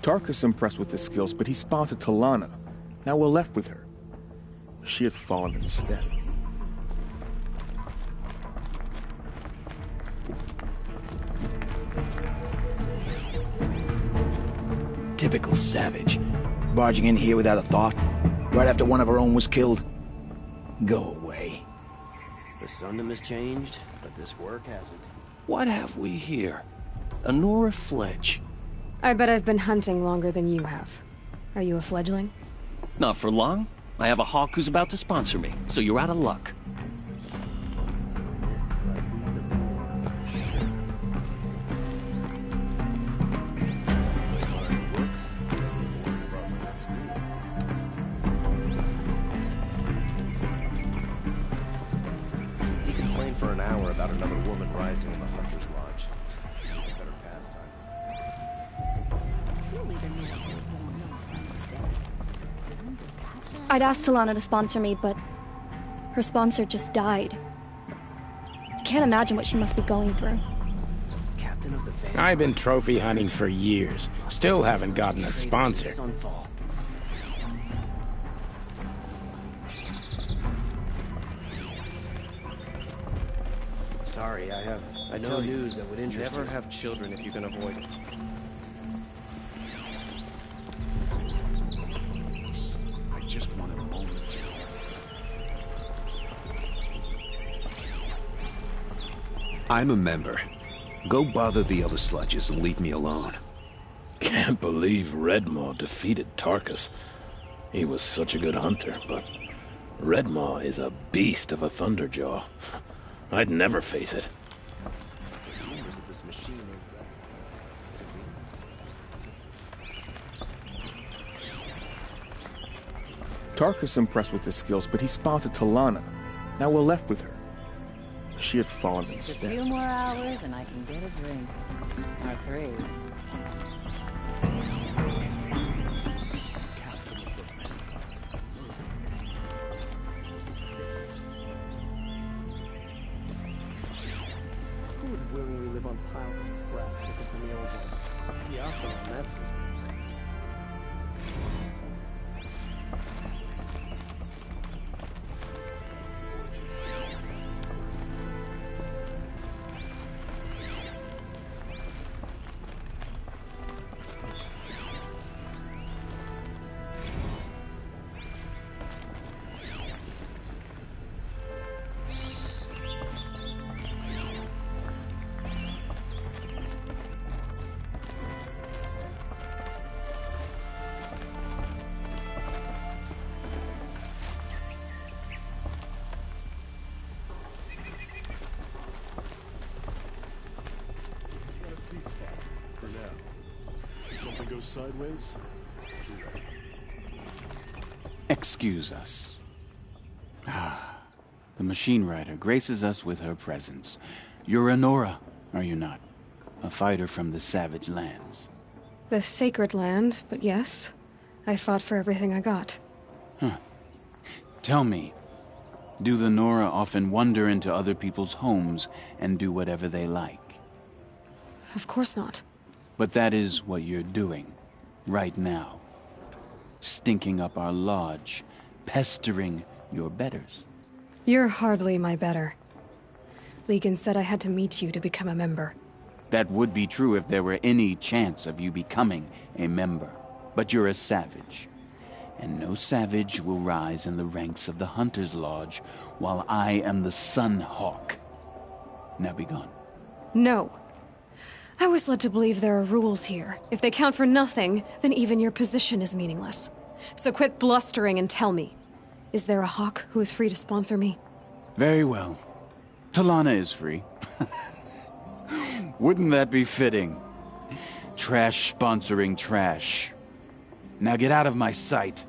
Tarkus impressed with his skills, but he sponsored Talana. Now we're left with her. She had fallen instead. Typical savage. Barging in here without a thought, right after one of our own was killed. Go away. The Sundom has changed, but this work hasn't. What have we here? A Nora Fledge. I bet I've been hunting longer than you have. Are you a fledgling? Not for long. I have a hawk who's about to sponsor me, so you're out of luck. He complained for an hour about another woman rising in the Hunter's Lodge. Better pastime. I'd asked Talana to sponsor me, but her sponsor just died. I can't imagine what she must be going through. Captain of the Vanguard. I've been trophy hunting for years. Still haven't gotten a sponsor. Sorry, I have no news that would interest you. Never have children if you can avoid it. I just want a moment. I'm a member. Go bother the other sludges and leave me alone. Can't believe Redmaw defeated Tarkus. He was such a good hunter, but Redmaw is a beast of a Thunderjaw. I'd never face it. Tarkus impressed with his skills, but he sponsored Talana. Now we're left with her. She had fallen Just a instead. few more hours and I can get a drink. Or 3. Who would willingly live on piles of scraps taken from the old ones? The Oseram, that's who. something goes sideways, Excuse us. Ah, the machine rider graces us with her presence. You're a Nora, are you not? A fighter from the savage lands. The sacred land, but yes. I fought for everything I got. Huh. Tell me, do the Nora often wander into other people's homes and do whatever they like? Of course not. But that is what you're doing, right now. Stinking up our lodge, pestering your betters. You're hardly my better. Legan said I had to meet you to become a member. That would be true if there were any chance of you becoming a member. But you're a savage. And no savage will rise in the ranks of the Hunter's Lodge while I am the Sun Hawk. Now be gone. No. I was led to believe there are rules here. If they count for nothing, then even your position is meaningless. So quit blustering and tell me. Is there a hawk who is free to sponsor me? Very well. Talana is free. Wouldn't that be fitting? Trash sponsoring trash. Now get out of my sight.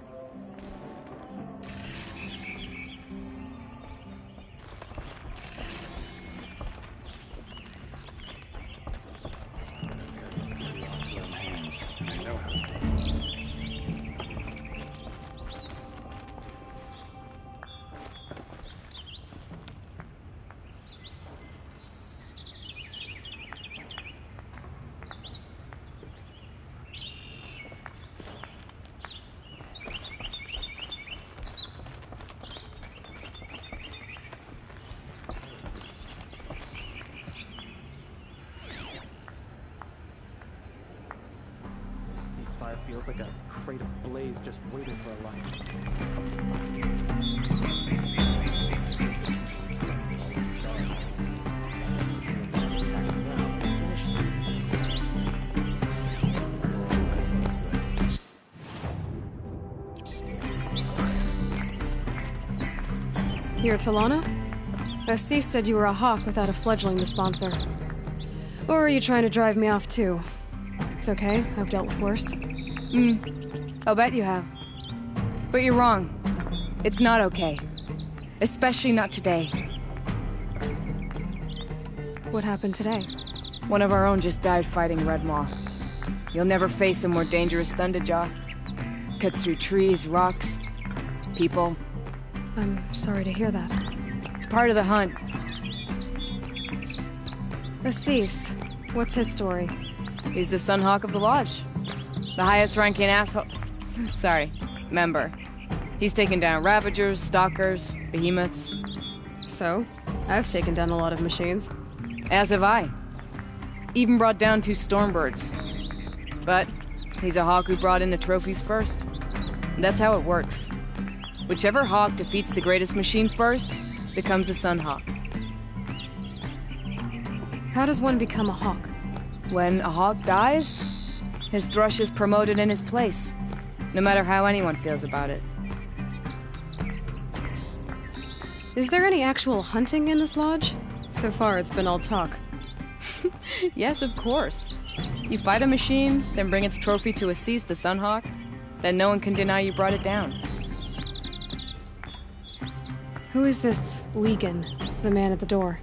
Ceasefire feels like a crate of blaze just waiting for a light. You're Talana? Assis said you were a hawk without a fledgling to sponsor. Or are you trying to drive me off too? It's okay, I've dealt with worse. I'll bet you have. But you're wrong. It's not okay. Especially not today. What happened today? One of our own just died fighting Red Maw. You'll never face a more dangerous Thunderjaw. Cuts through trees, rocks, people. I'm sorry to hear that. It's part of the hunt. Assis, what's his story? He's the Sunhawk of the Lodge. The highest ranking asshole... Sorry, member. He's taken down Ravagers, Stalkers, Behemoths. So? I've taken down a lot of machines. As have I. Even brought down 2 Stormbirds. But he's a hawk who brought in the trophies first. And that's how it works. Whichever hawk defeats the greatest machine first becomes a Sunhawk. How does one become a hawk? When a hawk dies, his thrush is promoted in his place, no matter how anyone feels about it. Is there any actual hunting in this lodge? So far, it's been all talk. Yes, of course. You fight a machine, then bring its trophy to Assis the Sunhawk, then no one can deny you brought it down. Who is this Legan, the man at the door?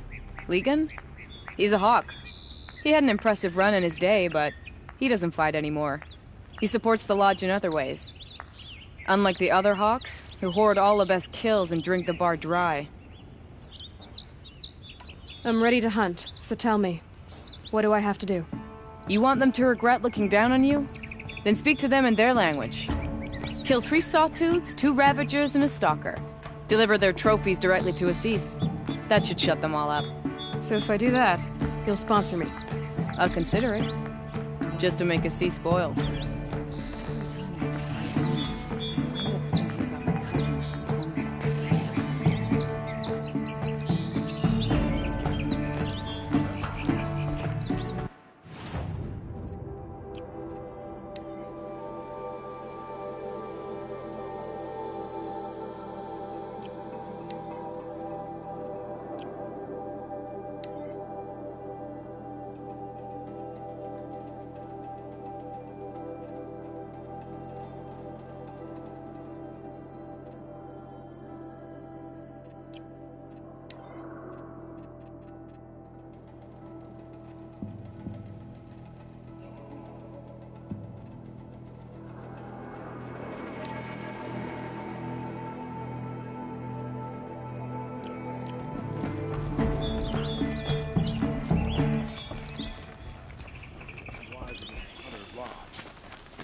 Legan? He's a hawk. He had an impressive run in his day, but he doesn't fight anymore. He supports the lodge in other ways. Unlike the other hawks, who hoard all the best kills and drink the bar dry. I'm ready to hunt, so tell me, what do I have to do? You want them to regret looking down on you? Then speak to them in their language. Kill 3 Sawtooths, 2 Ravagers, and a Stalker. Deliver their trophies directly to Assis. That should shut them all up. So if I do that, you'll sponsor me? I'll consider it. Just to make Assis spoil.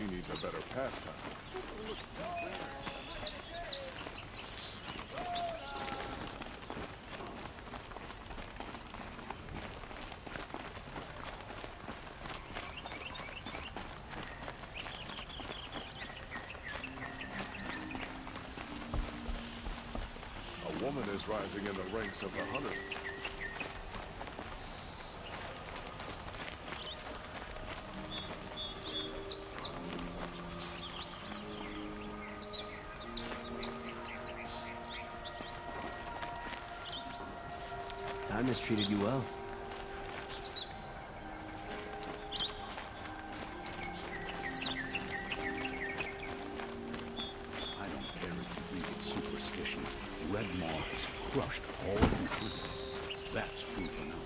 He needs a better pastime. A woman is rising in the ranks of the hunter. Time has treated you well. I don't care if you think it's superstition. Red Maw has crushed all who could. That's proof enough.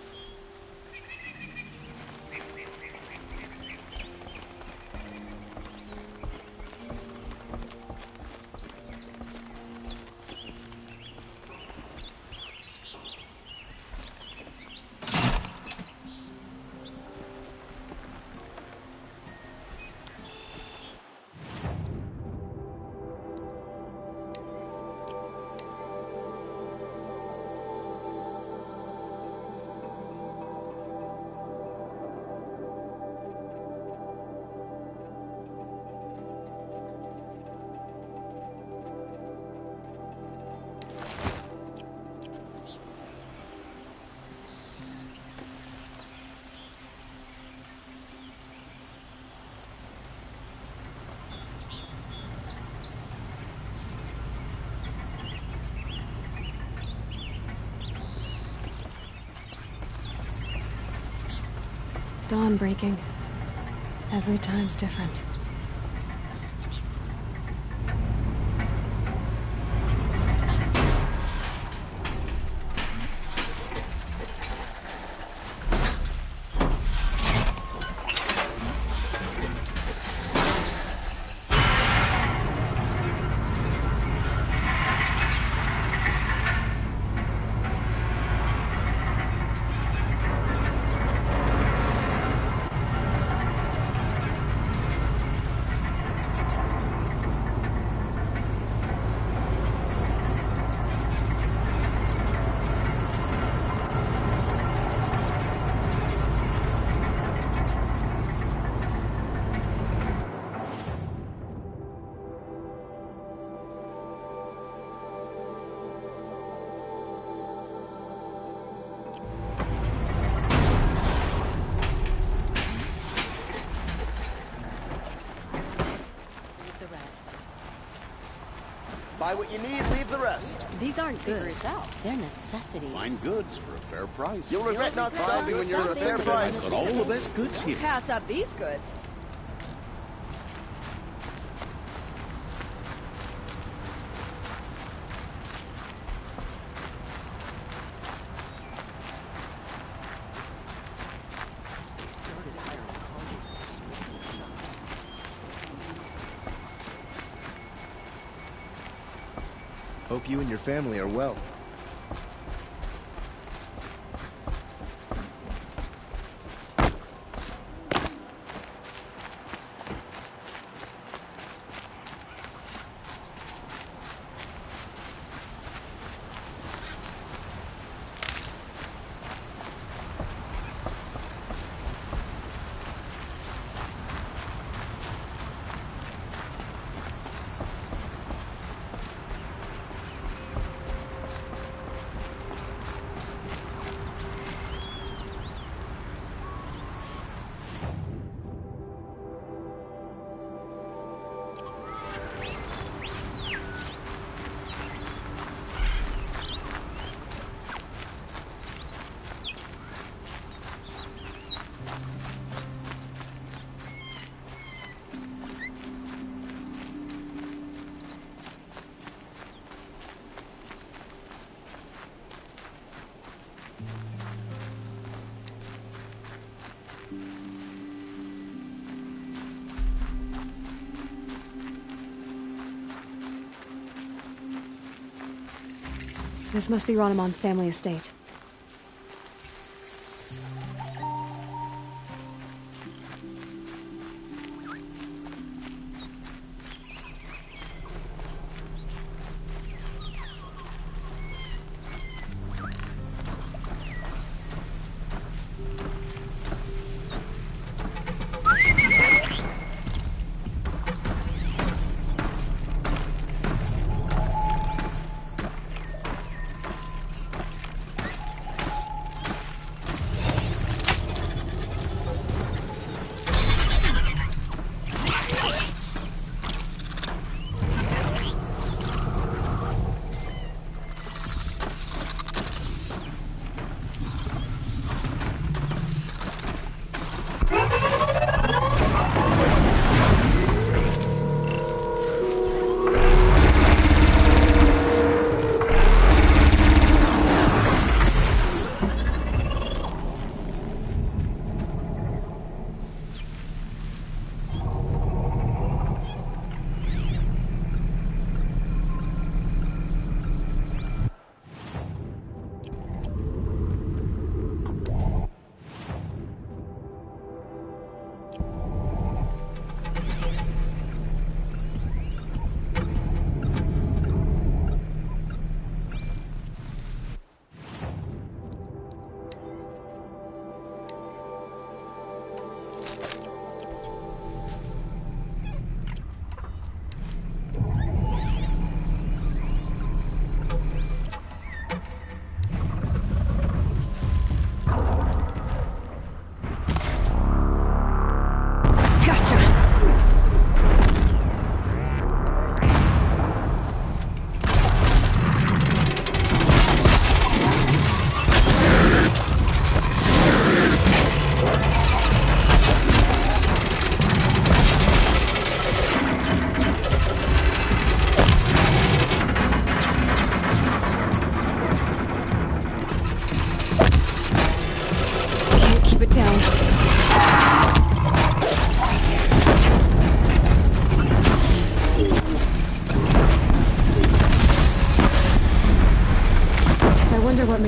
Dawn breaking. Every time's different. Buy what you need, leave the rest. These aren't goods. They're necessities. Find goods for a fair price. You'll regret not stopping when you're at a fair price. But all the best goods here. Pass up these goods. Hope you and your family are well. This must be Ronamon's family estate.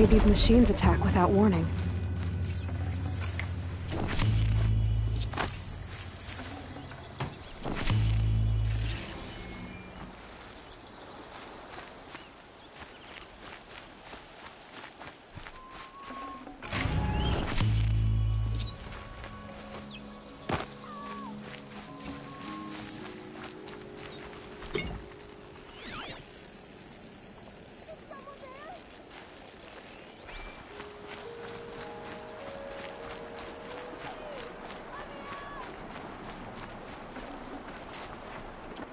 did these machines attack without warning?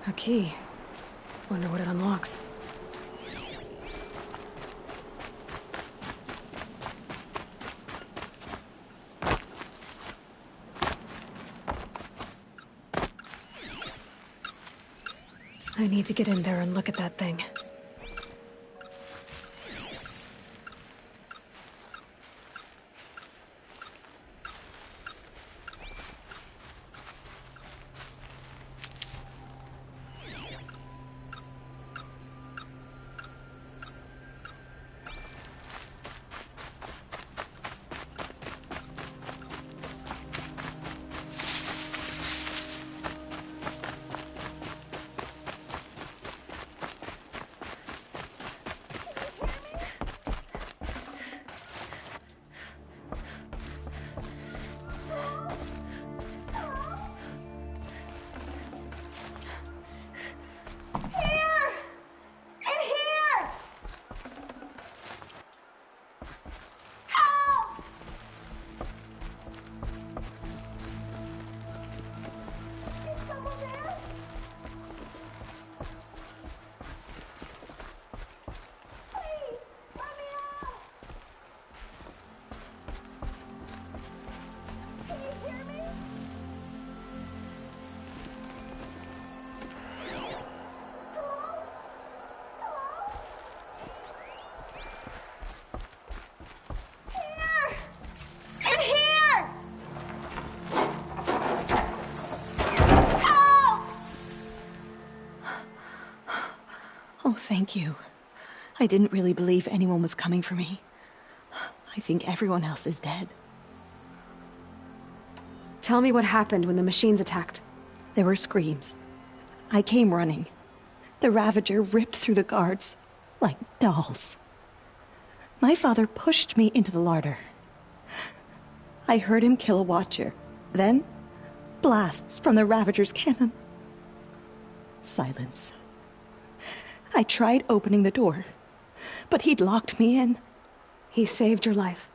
A key. Wonder what it unlocks. I need to get in there and look at that thing. Oh, thank you. I didn't really believe anyone was coming for me. I think everyone else is dead. Tell me what happened when the machines attacked. There were screams. I came running. The Ravager ripped through the guards like dolls. My father pushed me into the larder. I heard him kill a watcher. Then, blasts from the Ravager's cannon. Silence. I tried opening the door, but he'd locked me in. He saved your life.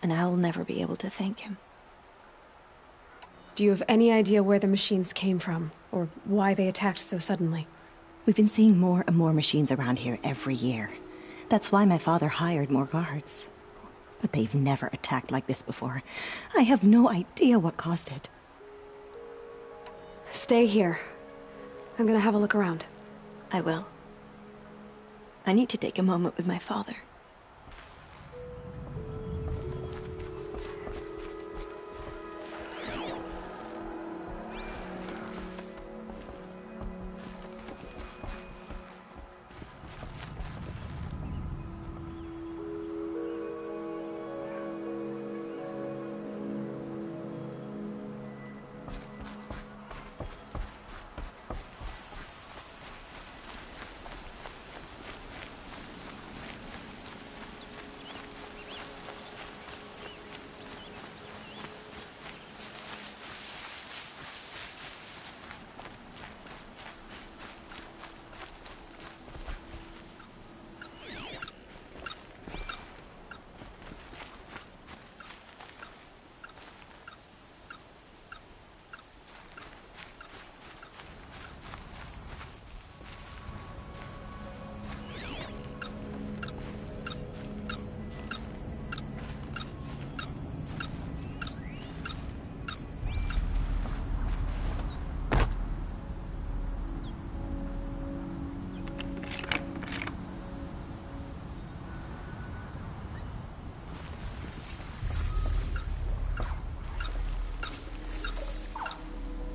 And I'll never be able to thank him. Do you have any idea where the machines came from, or why they attacked so suddenly? We've been seeing more and more machines around here every year. That's why my father hired more guards. But they've never attacked like this before. I have no idea what caused it. Stay here. I'm gonna have a look around. I will. I need to take a moment with my father.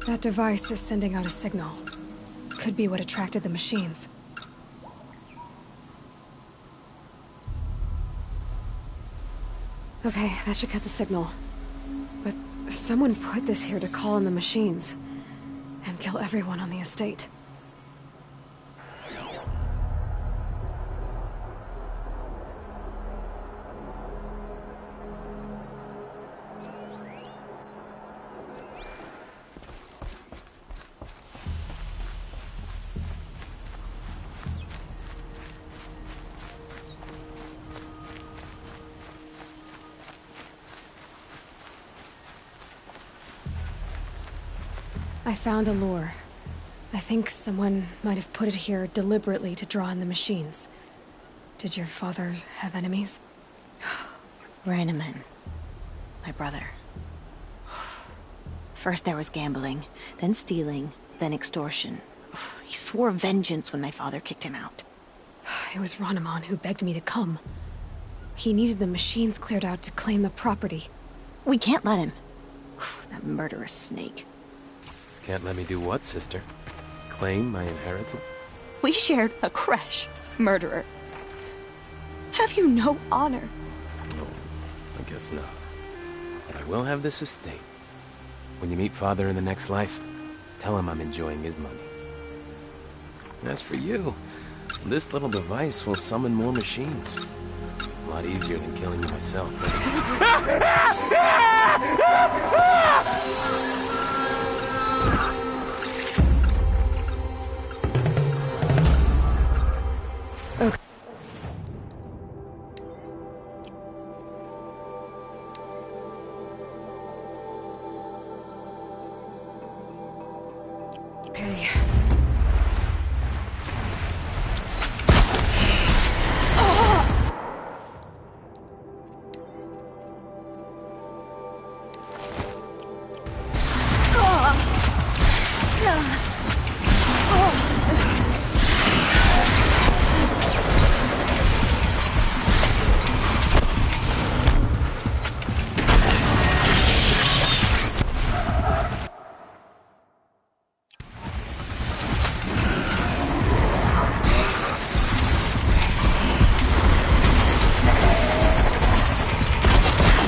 That device is sending out a signal. Could be what attracted the machines. Okay, that should cut the signal. But someone put this here to call in the machines and kill everyone on the estate. I found a lure. I think someone might have put it here deliberately to draw in the machines. Did your father have enemies? Rainaman. My brother. First there was gambling, then stealing, then extortion. He swore vengeance when my father kicked him out. It was Rainaman who begged me to come. He needed the machines cleared out to claim the property. We can't let him. That murderous snake. Can't let me do what, sister? Claim my inheritance? We shared a creche, murderer. Have you no honor? No, I guess not. But I will have this estate. When you meet Father in the next life, tell him I'm enjoying his money. As for you, this little device will summon more machines. A lot easier than killing you myself.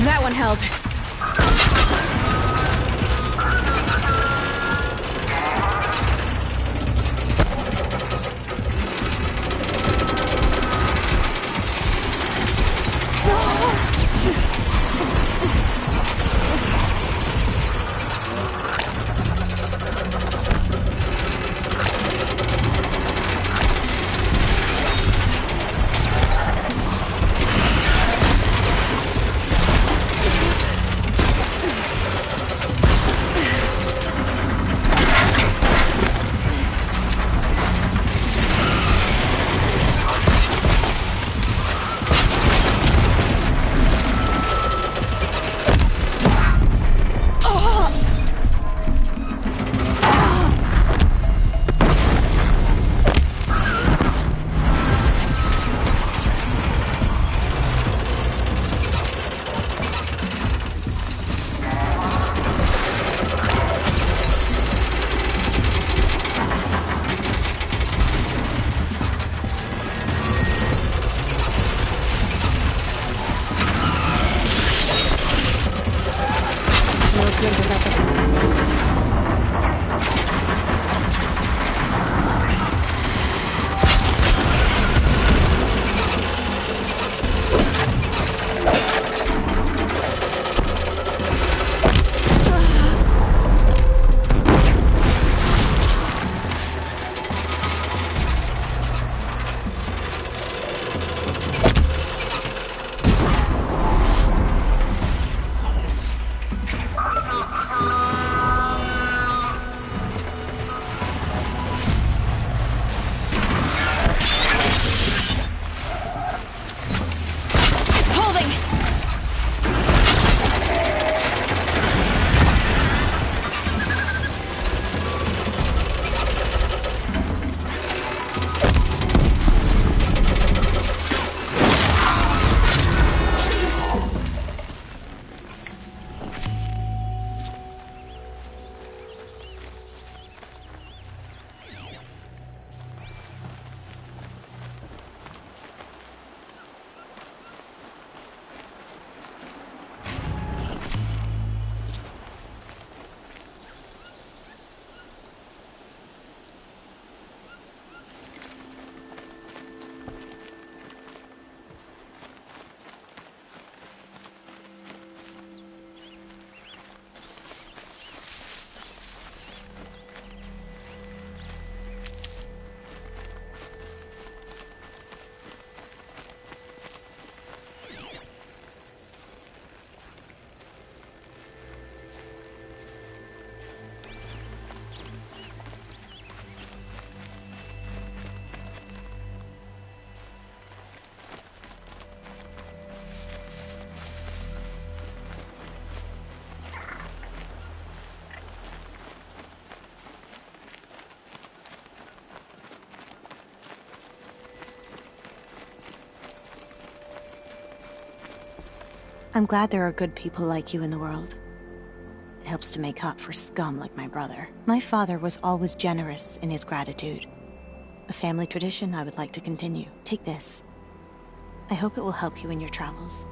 That one held. I'm glad there are good people like you in the world. It helps to make up for scum like my brother. My father was always generous in his gratitude. A family tradition I would like to continue. Take this. I hope it will help you in your travels.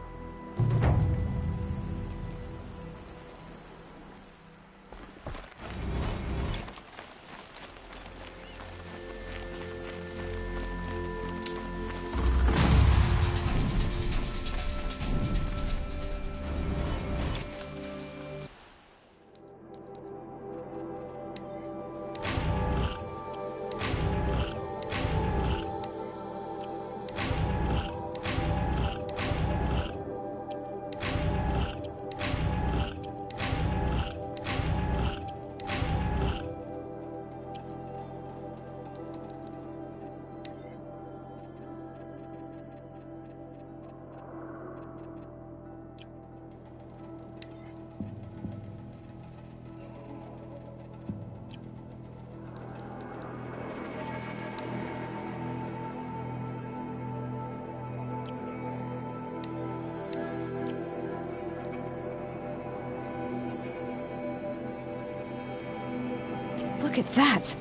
Look at that!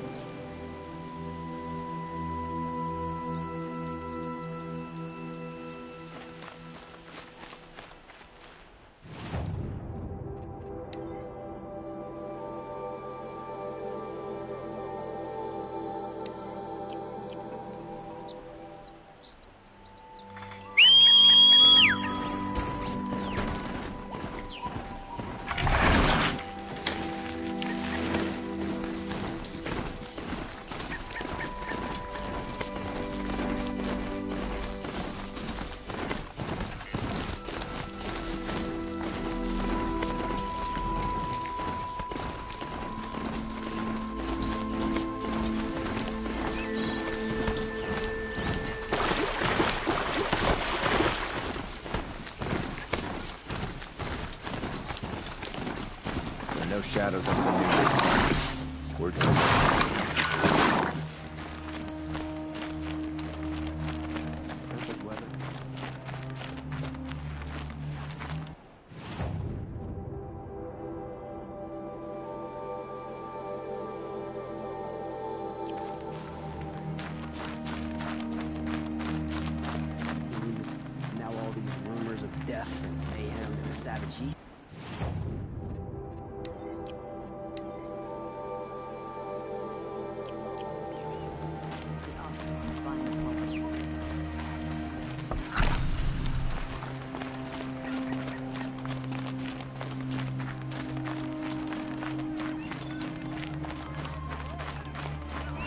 No shadows of the new. Words to perfect weather. Now all these rumors of death and mayhem in the savage heat.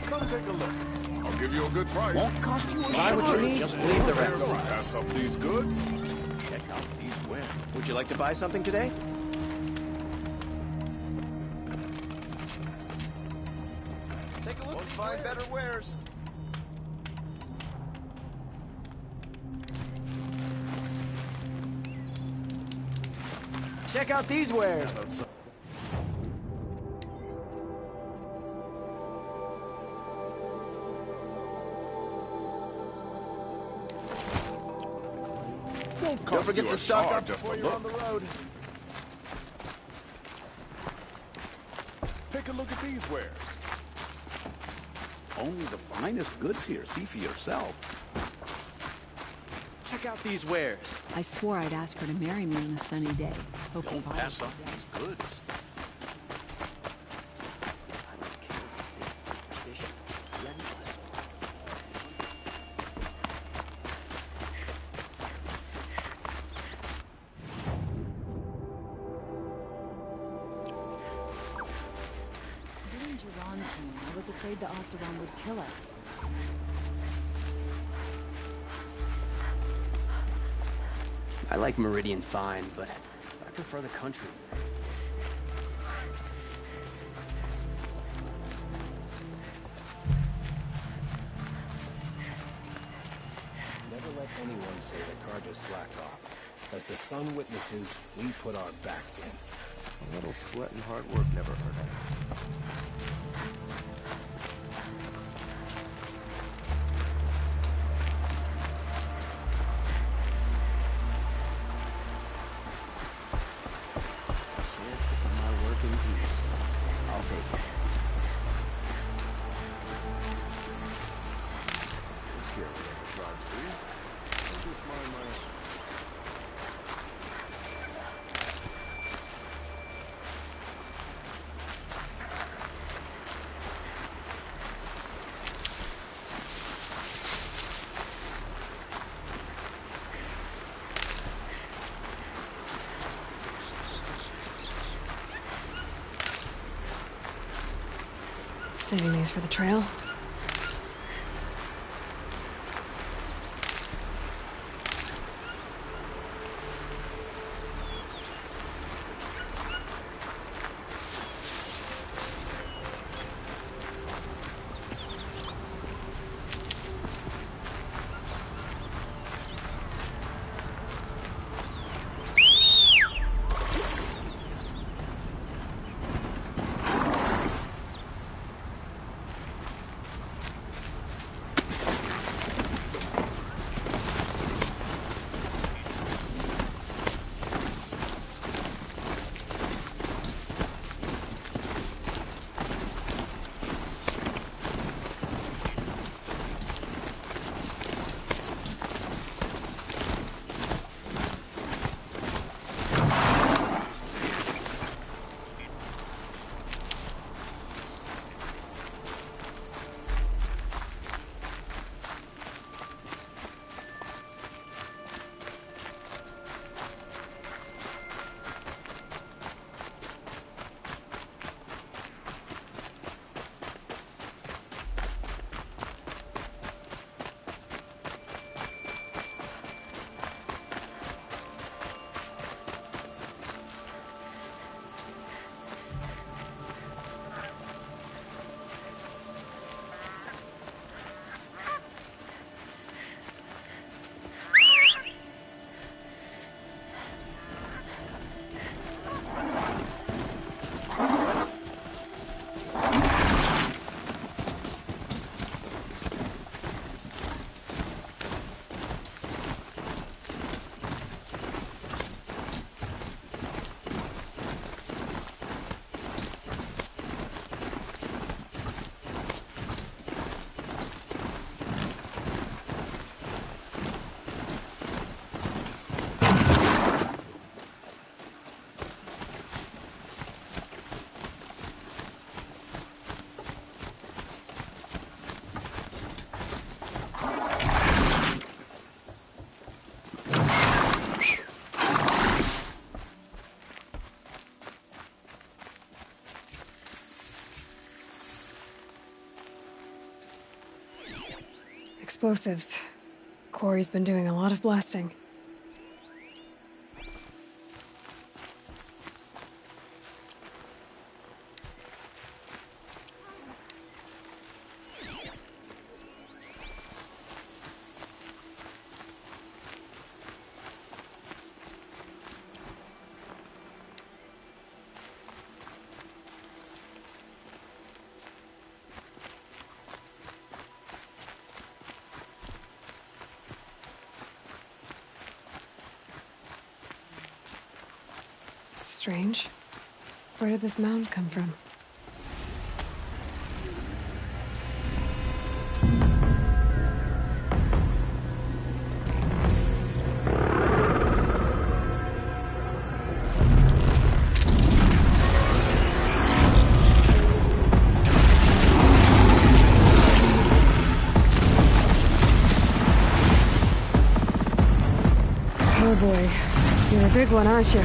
Come take a look. I'll give you a good price. Won't cost you a Buy what you need, just leave the rest. Pass up these goods. Check out these wares. Would you like to buy something today? Take a look. Won't find better wares. Check out these wares. Don't forget to stock up before you're on the road. Take a look at these wares. Only the finest goods here. See for yourself. Check out these wares. I swore I'd ask her to marry me on a sunny day. Hoping Don't pass up these goods. During Jiran's reign, I was afraid the Oseram would kill us. I like Meridian fine, but I prefer the country. Never let anyone say the car just slacked off. As the sun witnesses, we put our backs in. A little sweat and hard work never hurt anyone. Saving these for the trail. Explosives. Quarry's been doing a lot of blasting. Strange. Where did this mound come from? Oh boy, you're a big one, aren't you?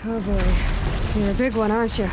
Oh boy. You're a big one, aren't you?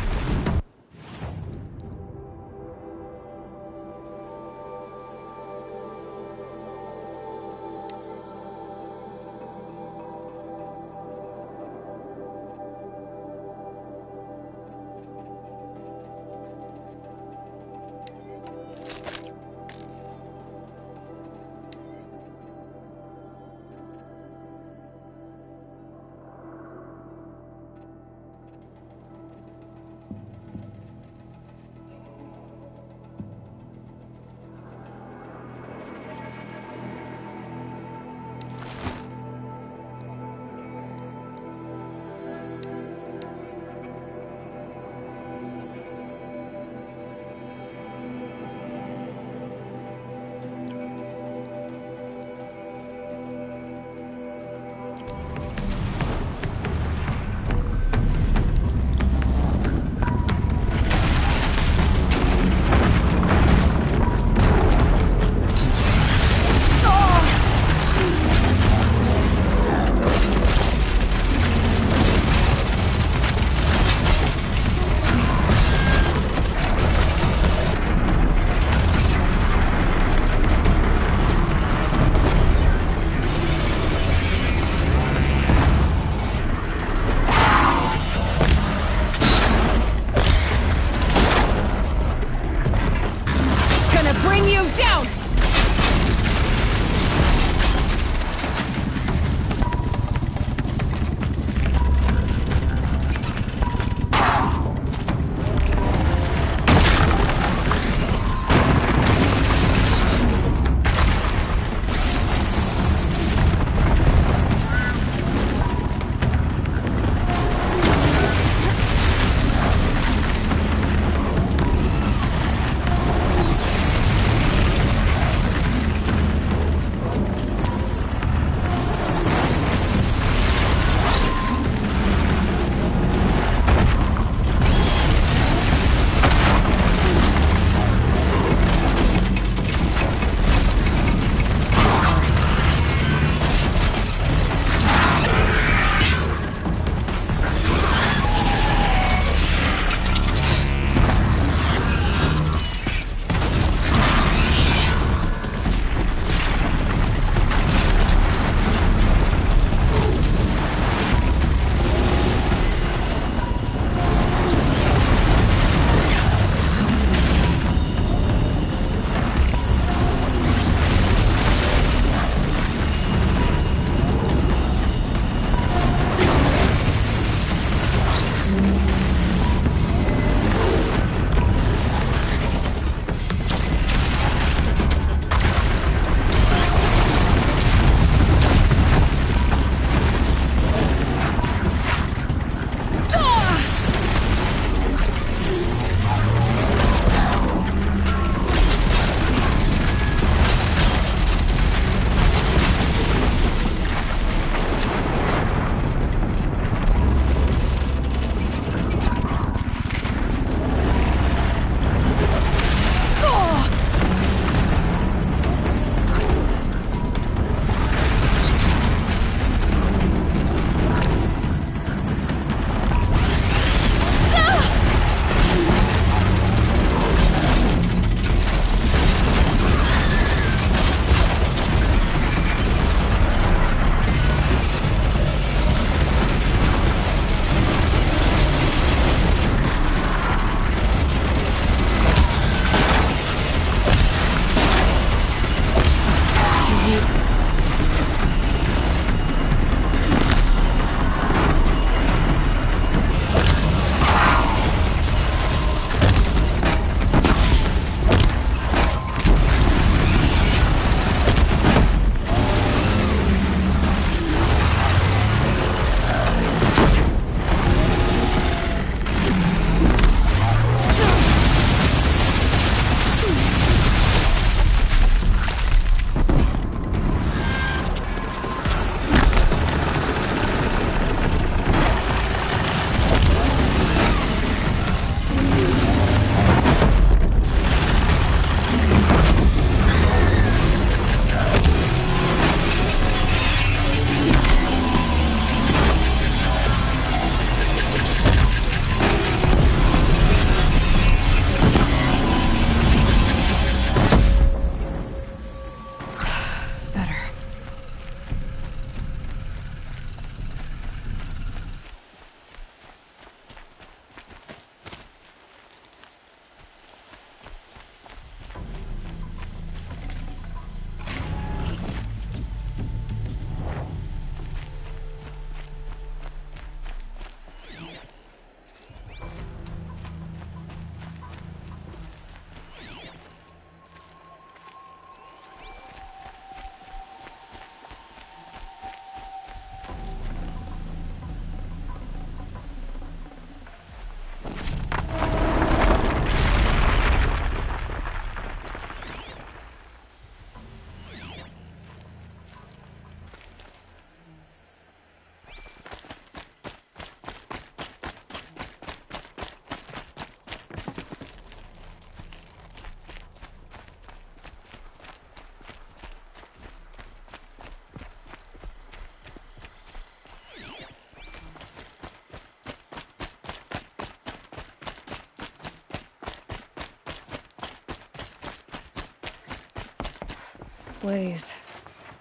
blaze.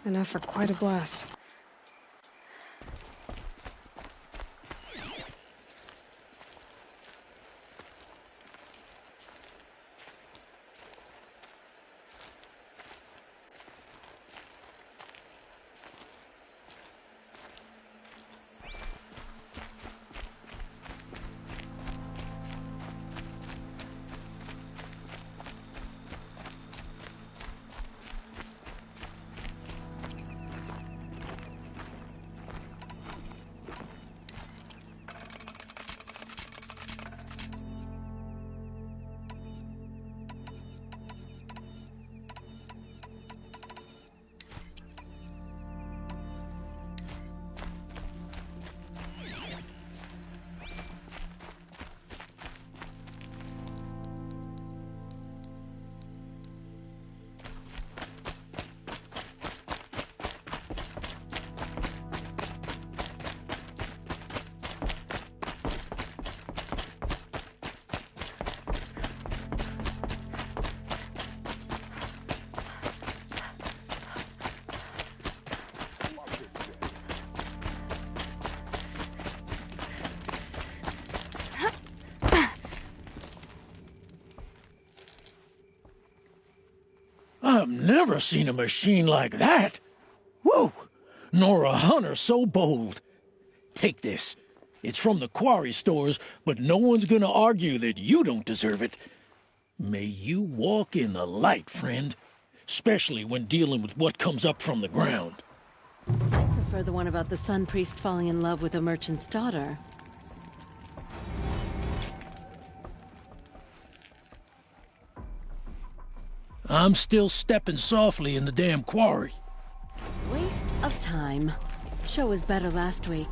Enough for quite a blast. I've never seen a machine like that. Whoa! Nor a hunter so bold. Take this. It's from the quarry stores, but no one's gonna argue that you don't deserve it. May you walk in the light, friend. Especially when dealing with what comes up from the ground. I prefer the one about the Sun Priest falling in love with a merchant's daughter. I'm still stepping softly in the damn quarry. Waste of time. Show was better last week.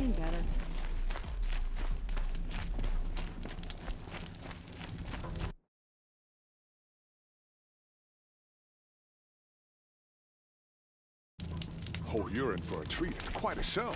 seen better. Oh, you're in for a treat. Quite a show.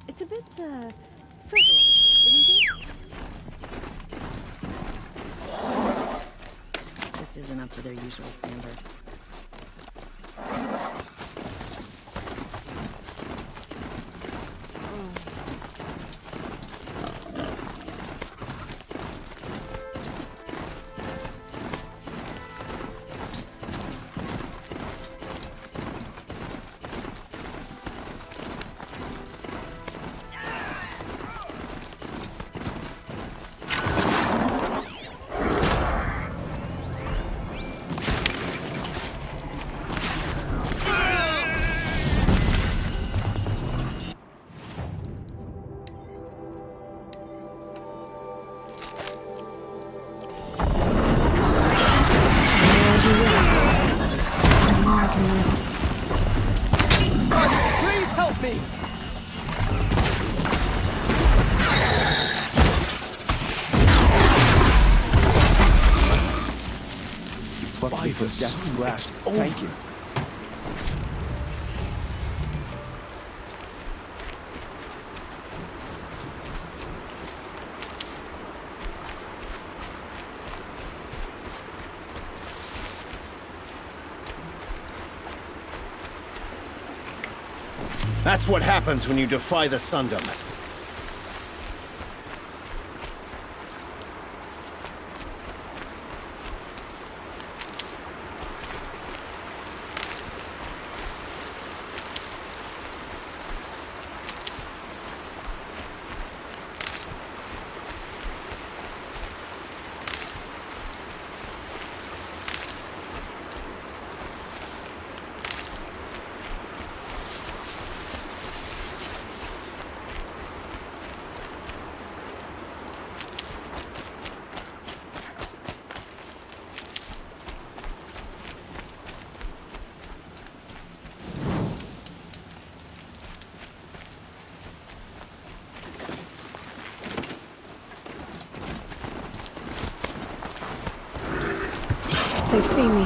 It's a bit, frivolous, isn't it? This isn't up to their usual standard. Please help me! Plucked me from death's grasp. Thank you. That's what happens when you defy the Sundom. They see me.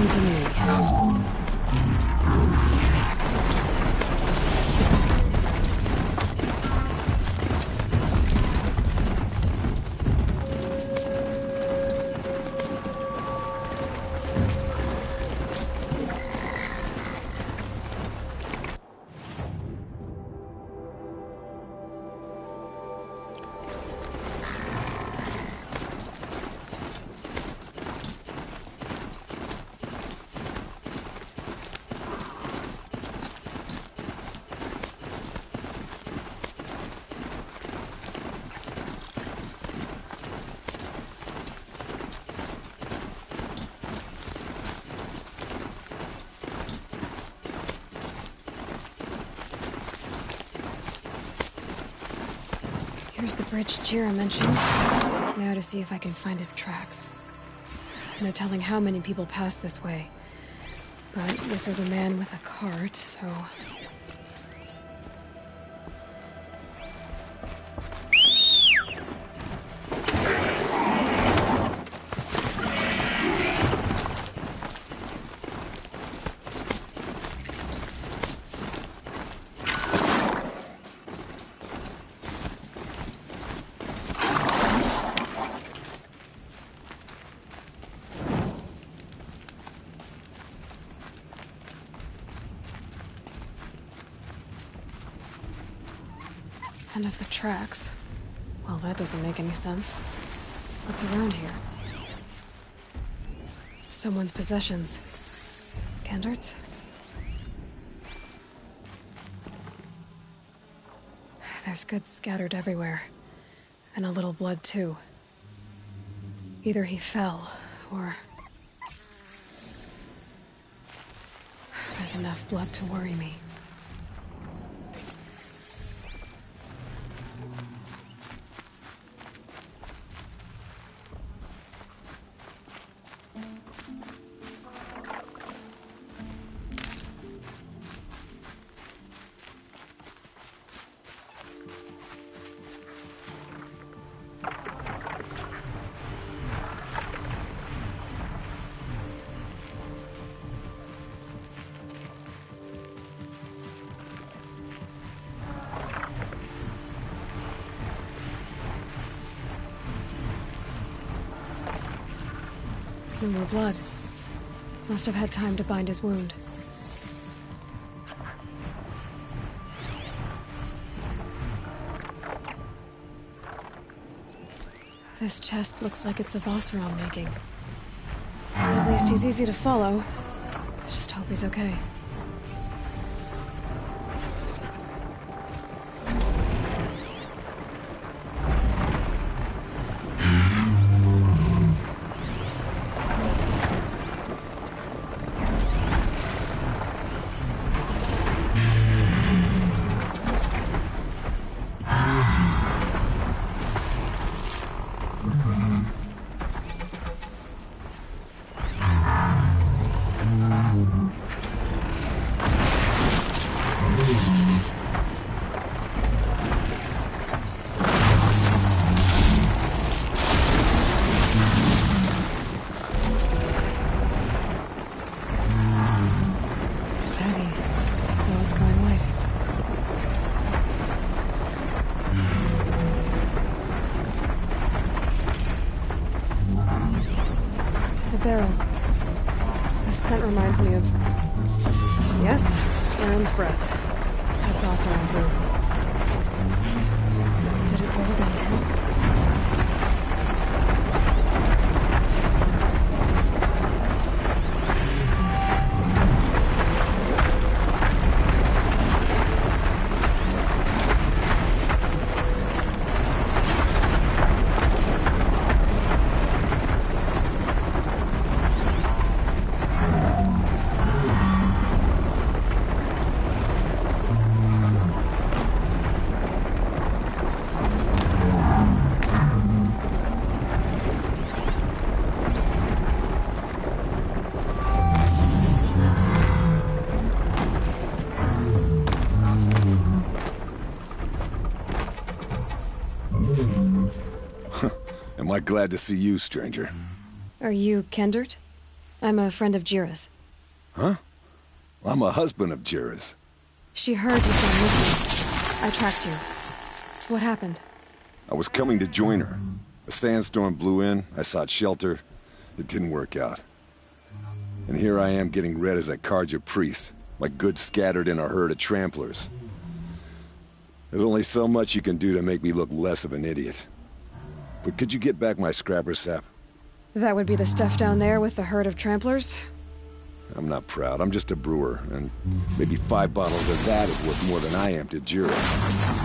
Come to me. Here's the bridge Jira mentioned. I ought to see if I can find his tracks. No telling how many people pass this way. But this was a man with a cart, so... End of the tracks. Well, that doesn't make any sense. What's around here? Someone's possessions. Gendart's? There's goods scattered everywhere. And a little blood, too. Either he fell, or... There's enough blood to worry me. No more blood. Must have had time to bind his wound. This chest looks like it's of Oseram making. At least he's easy to follow. Just hope he's okay. Barrel. The scent reminds me of... Yes, Aaron's breath. That's also on blue. Did it roll downhill? Am I glad to see you, stranger? Are you Kendart? I'm a friend of Jira's. Huh? I'm a husband of Jira's. She heard you'd gone missing. I tracked you. What happened? I was coming to join her. A sandstorm blew in, I sought shelter. It didn't work out. And here I am getting read as a Karja priest, my goods scattered in a herd of tramplers. There's only so much you can do to make me look less of an idiot. But could you get back my scrapper sap? That would be the stuff down there with the herd of tramplers? I'm not proud, I'm just a brewer, and maybe 5 bottles of that is worth more than I am to Jira.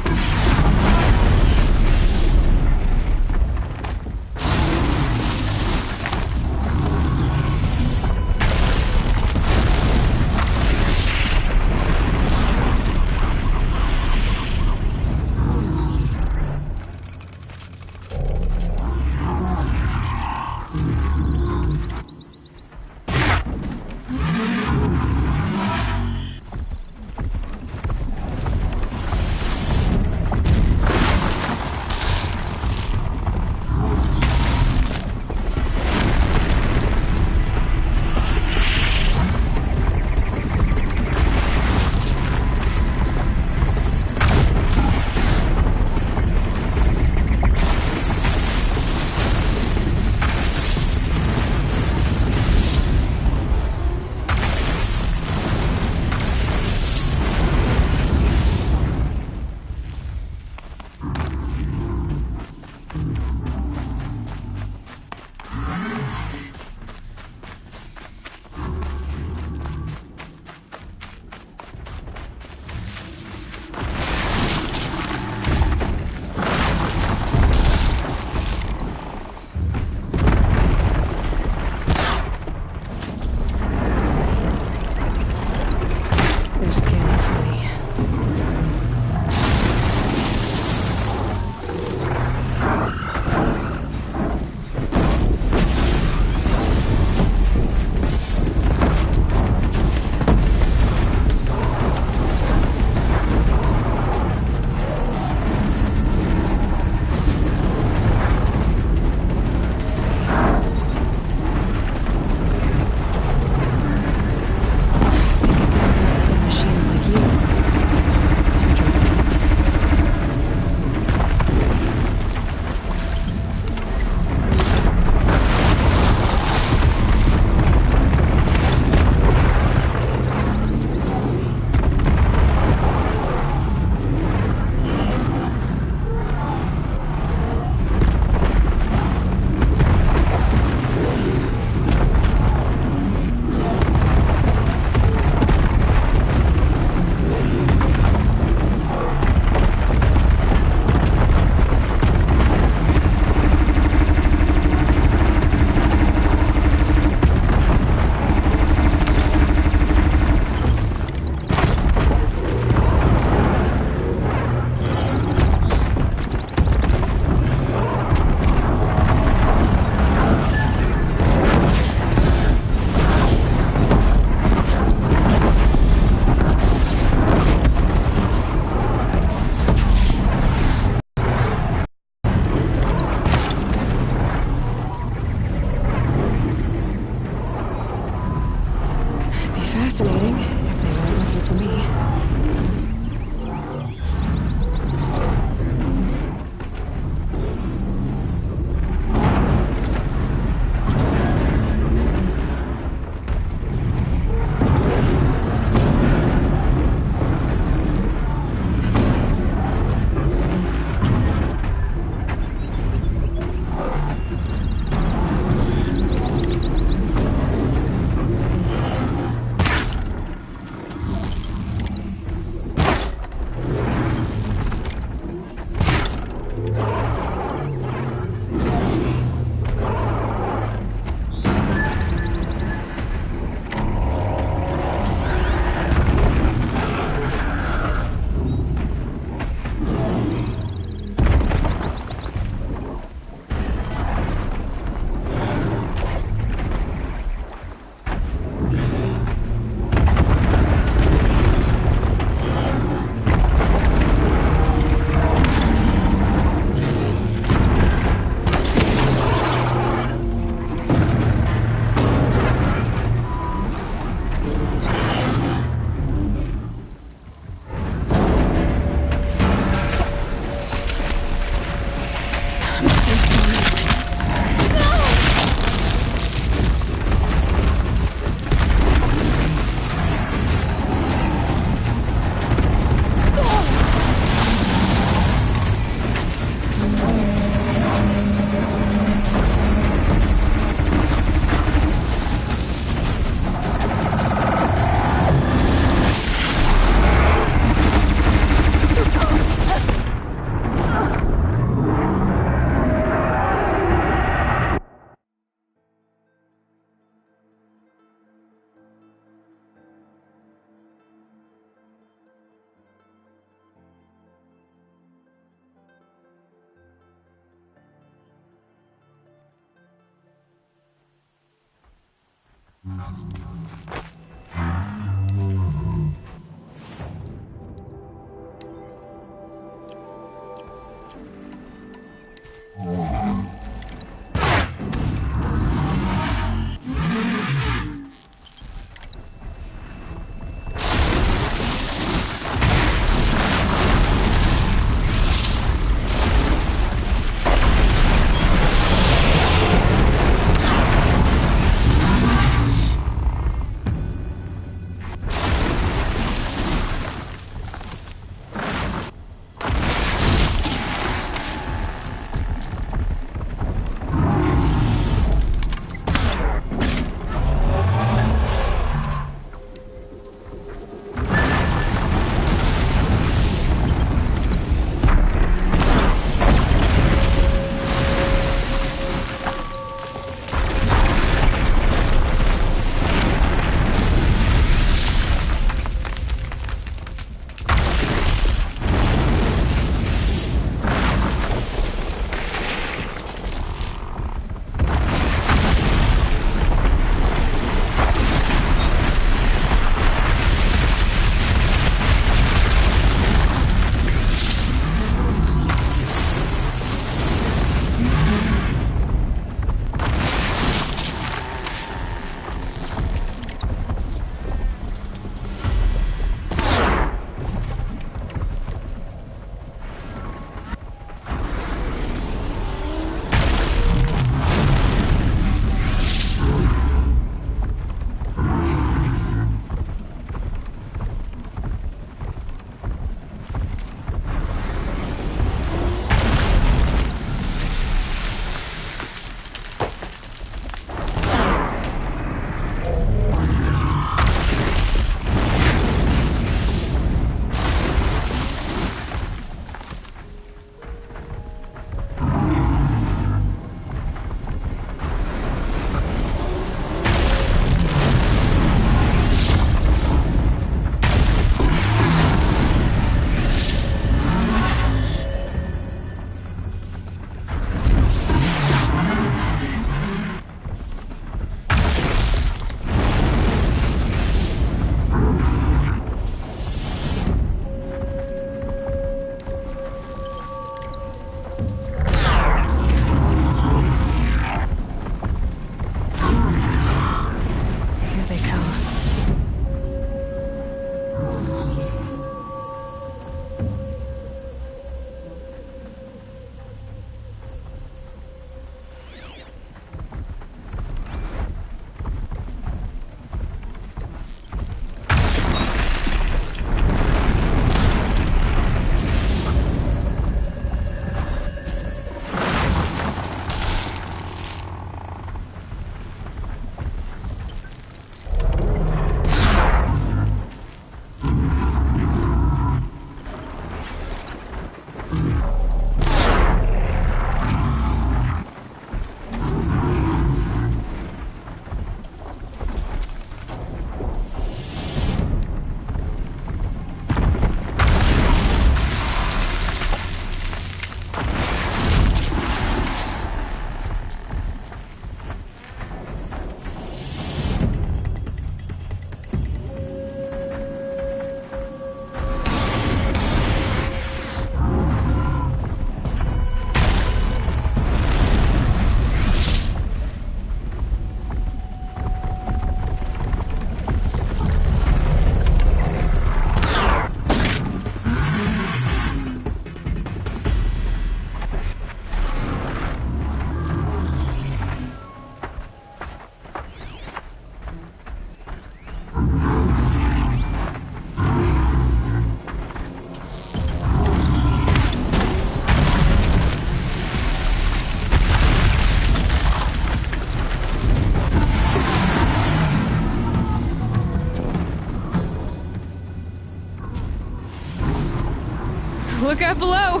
Look out below!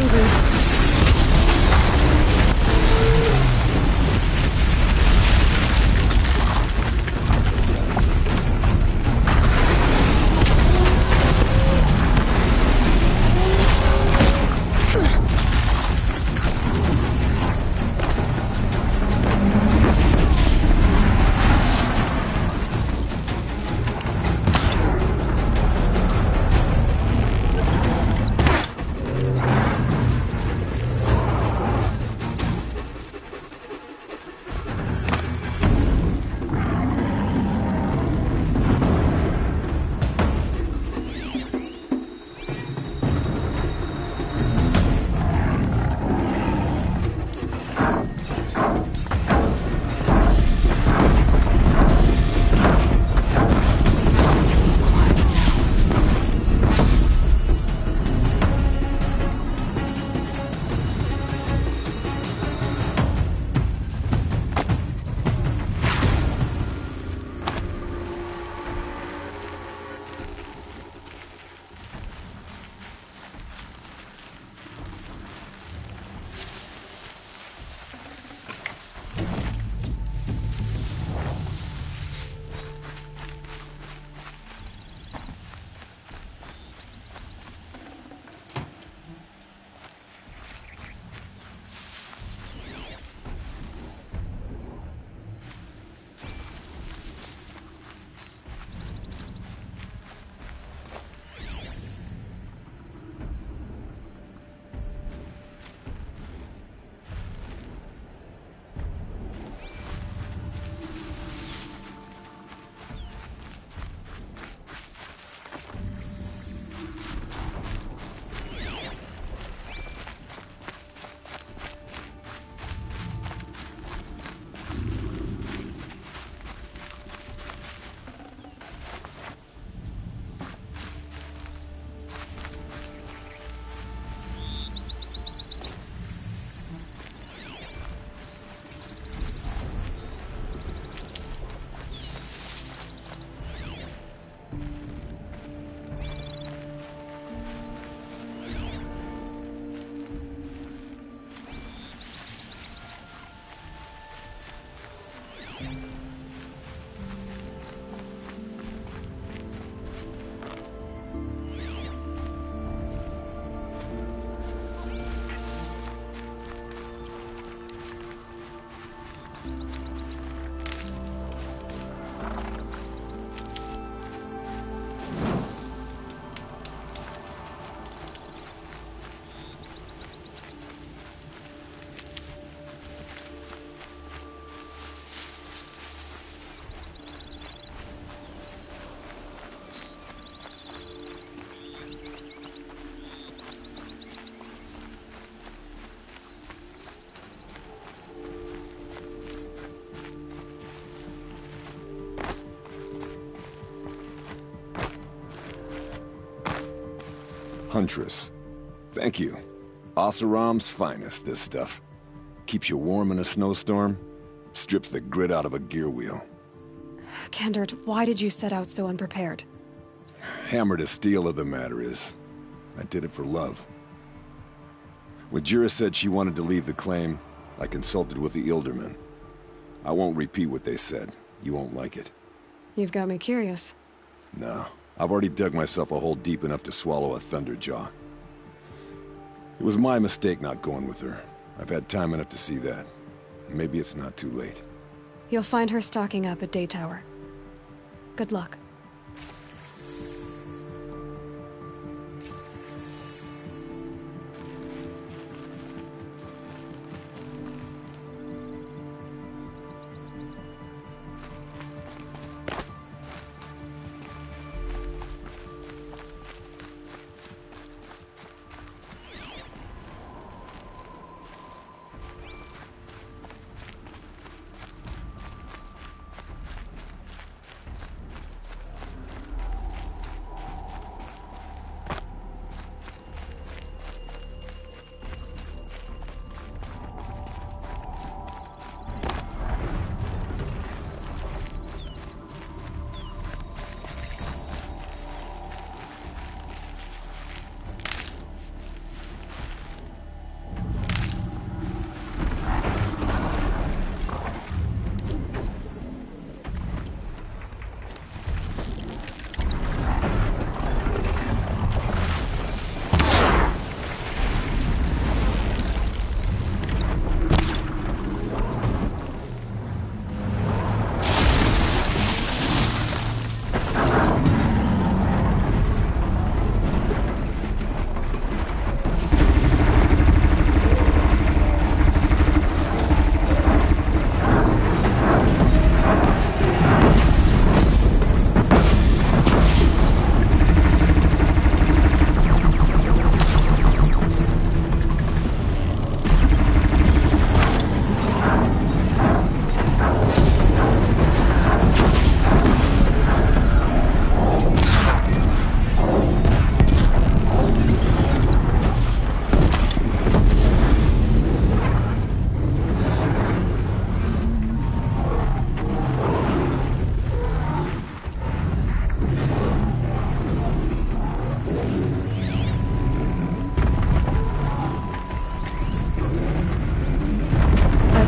hungry. Huntress. Thank you. Oseram's finest, this stuff. Keeps you warm in a snowstorm, strips the grit out of a gear wheel. Kendert, why did you set out so unprepared? Hammer to steel of the matter is, I did it for love. When Jura said she wanted to leave the claim, I consulted with the Ildermen. I won't repeat what they said. You won't like it. You've got me curious. No. I've already dug myself a hole deep enough to swallow a Thunderjaw. It was my mistake not going with her. I've had time enough to see that. Maybe it's not too late. You'll find her stocking up at Day Tower. Good luck.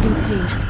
been seen.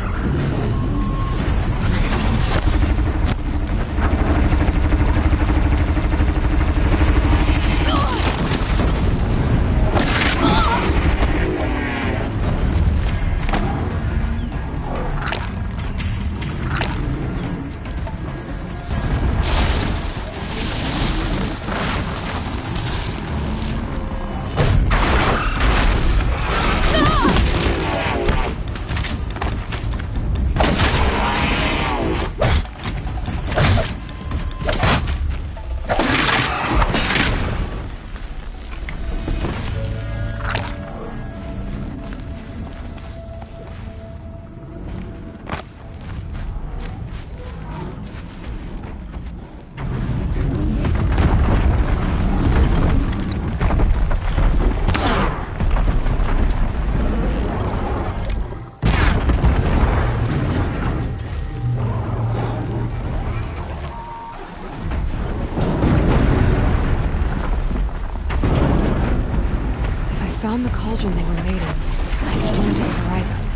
Found the cauldron they were made in. I can learn to override them.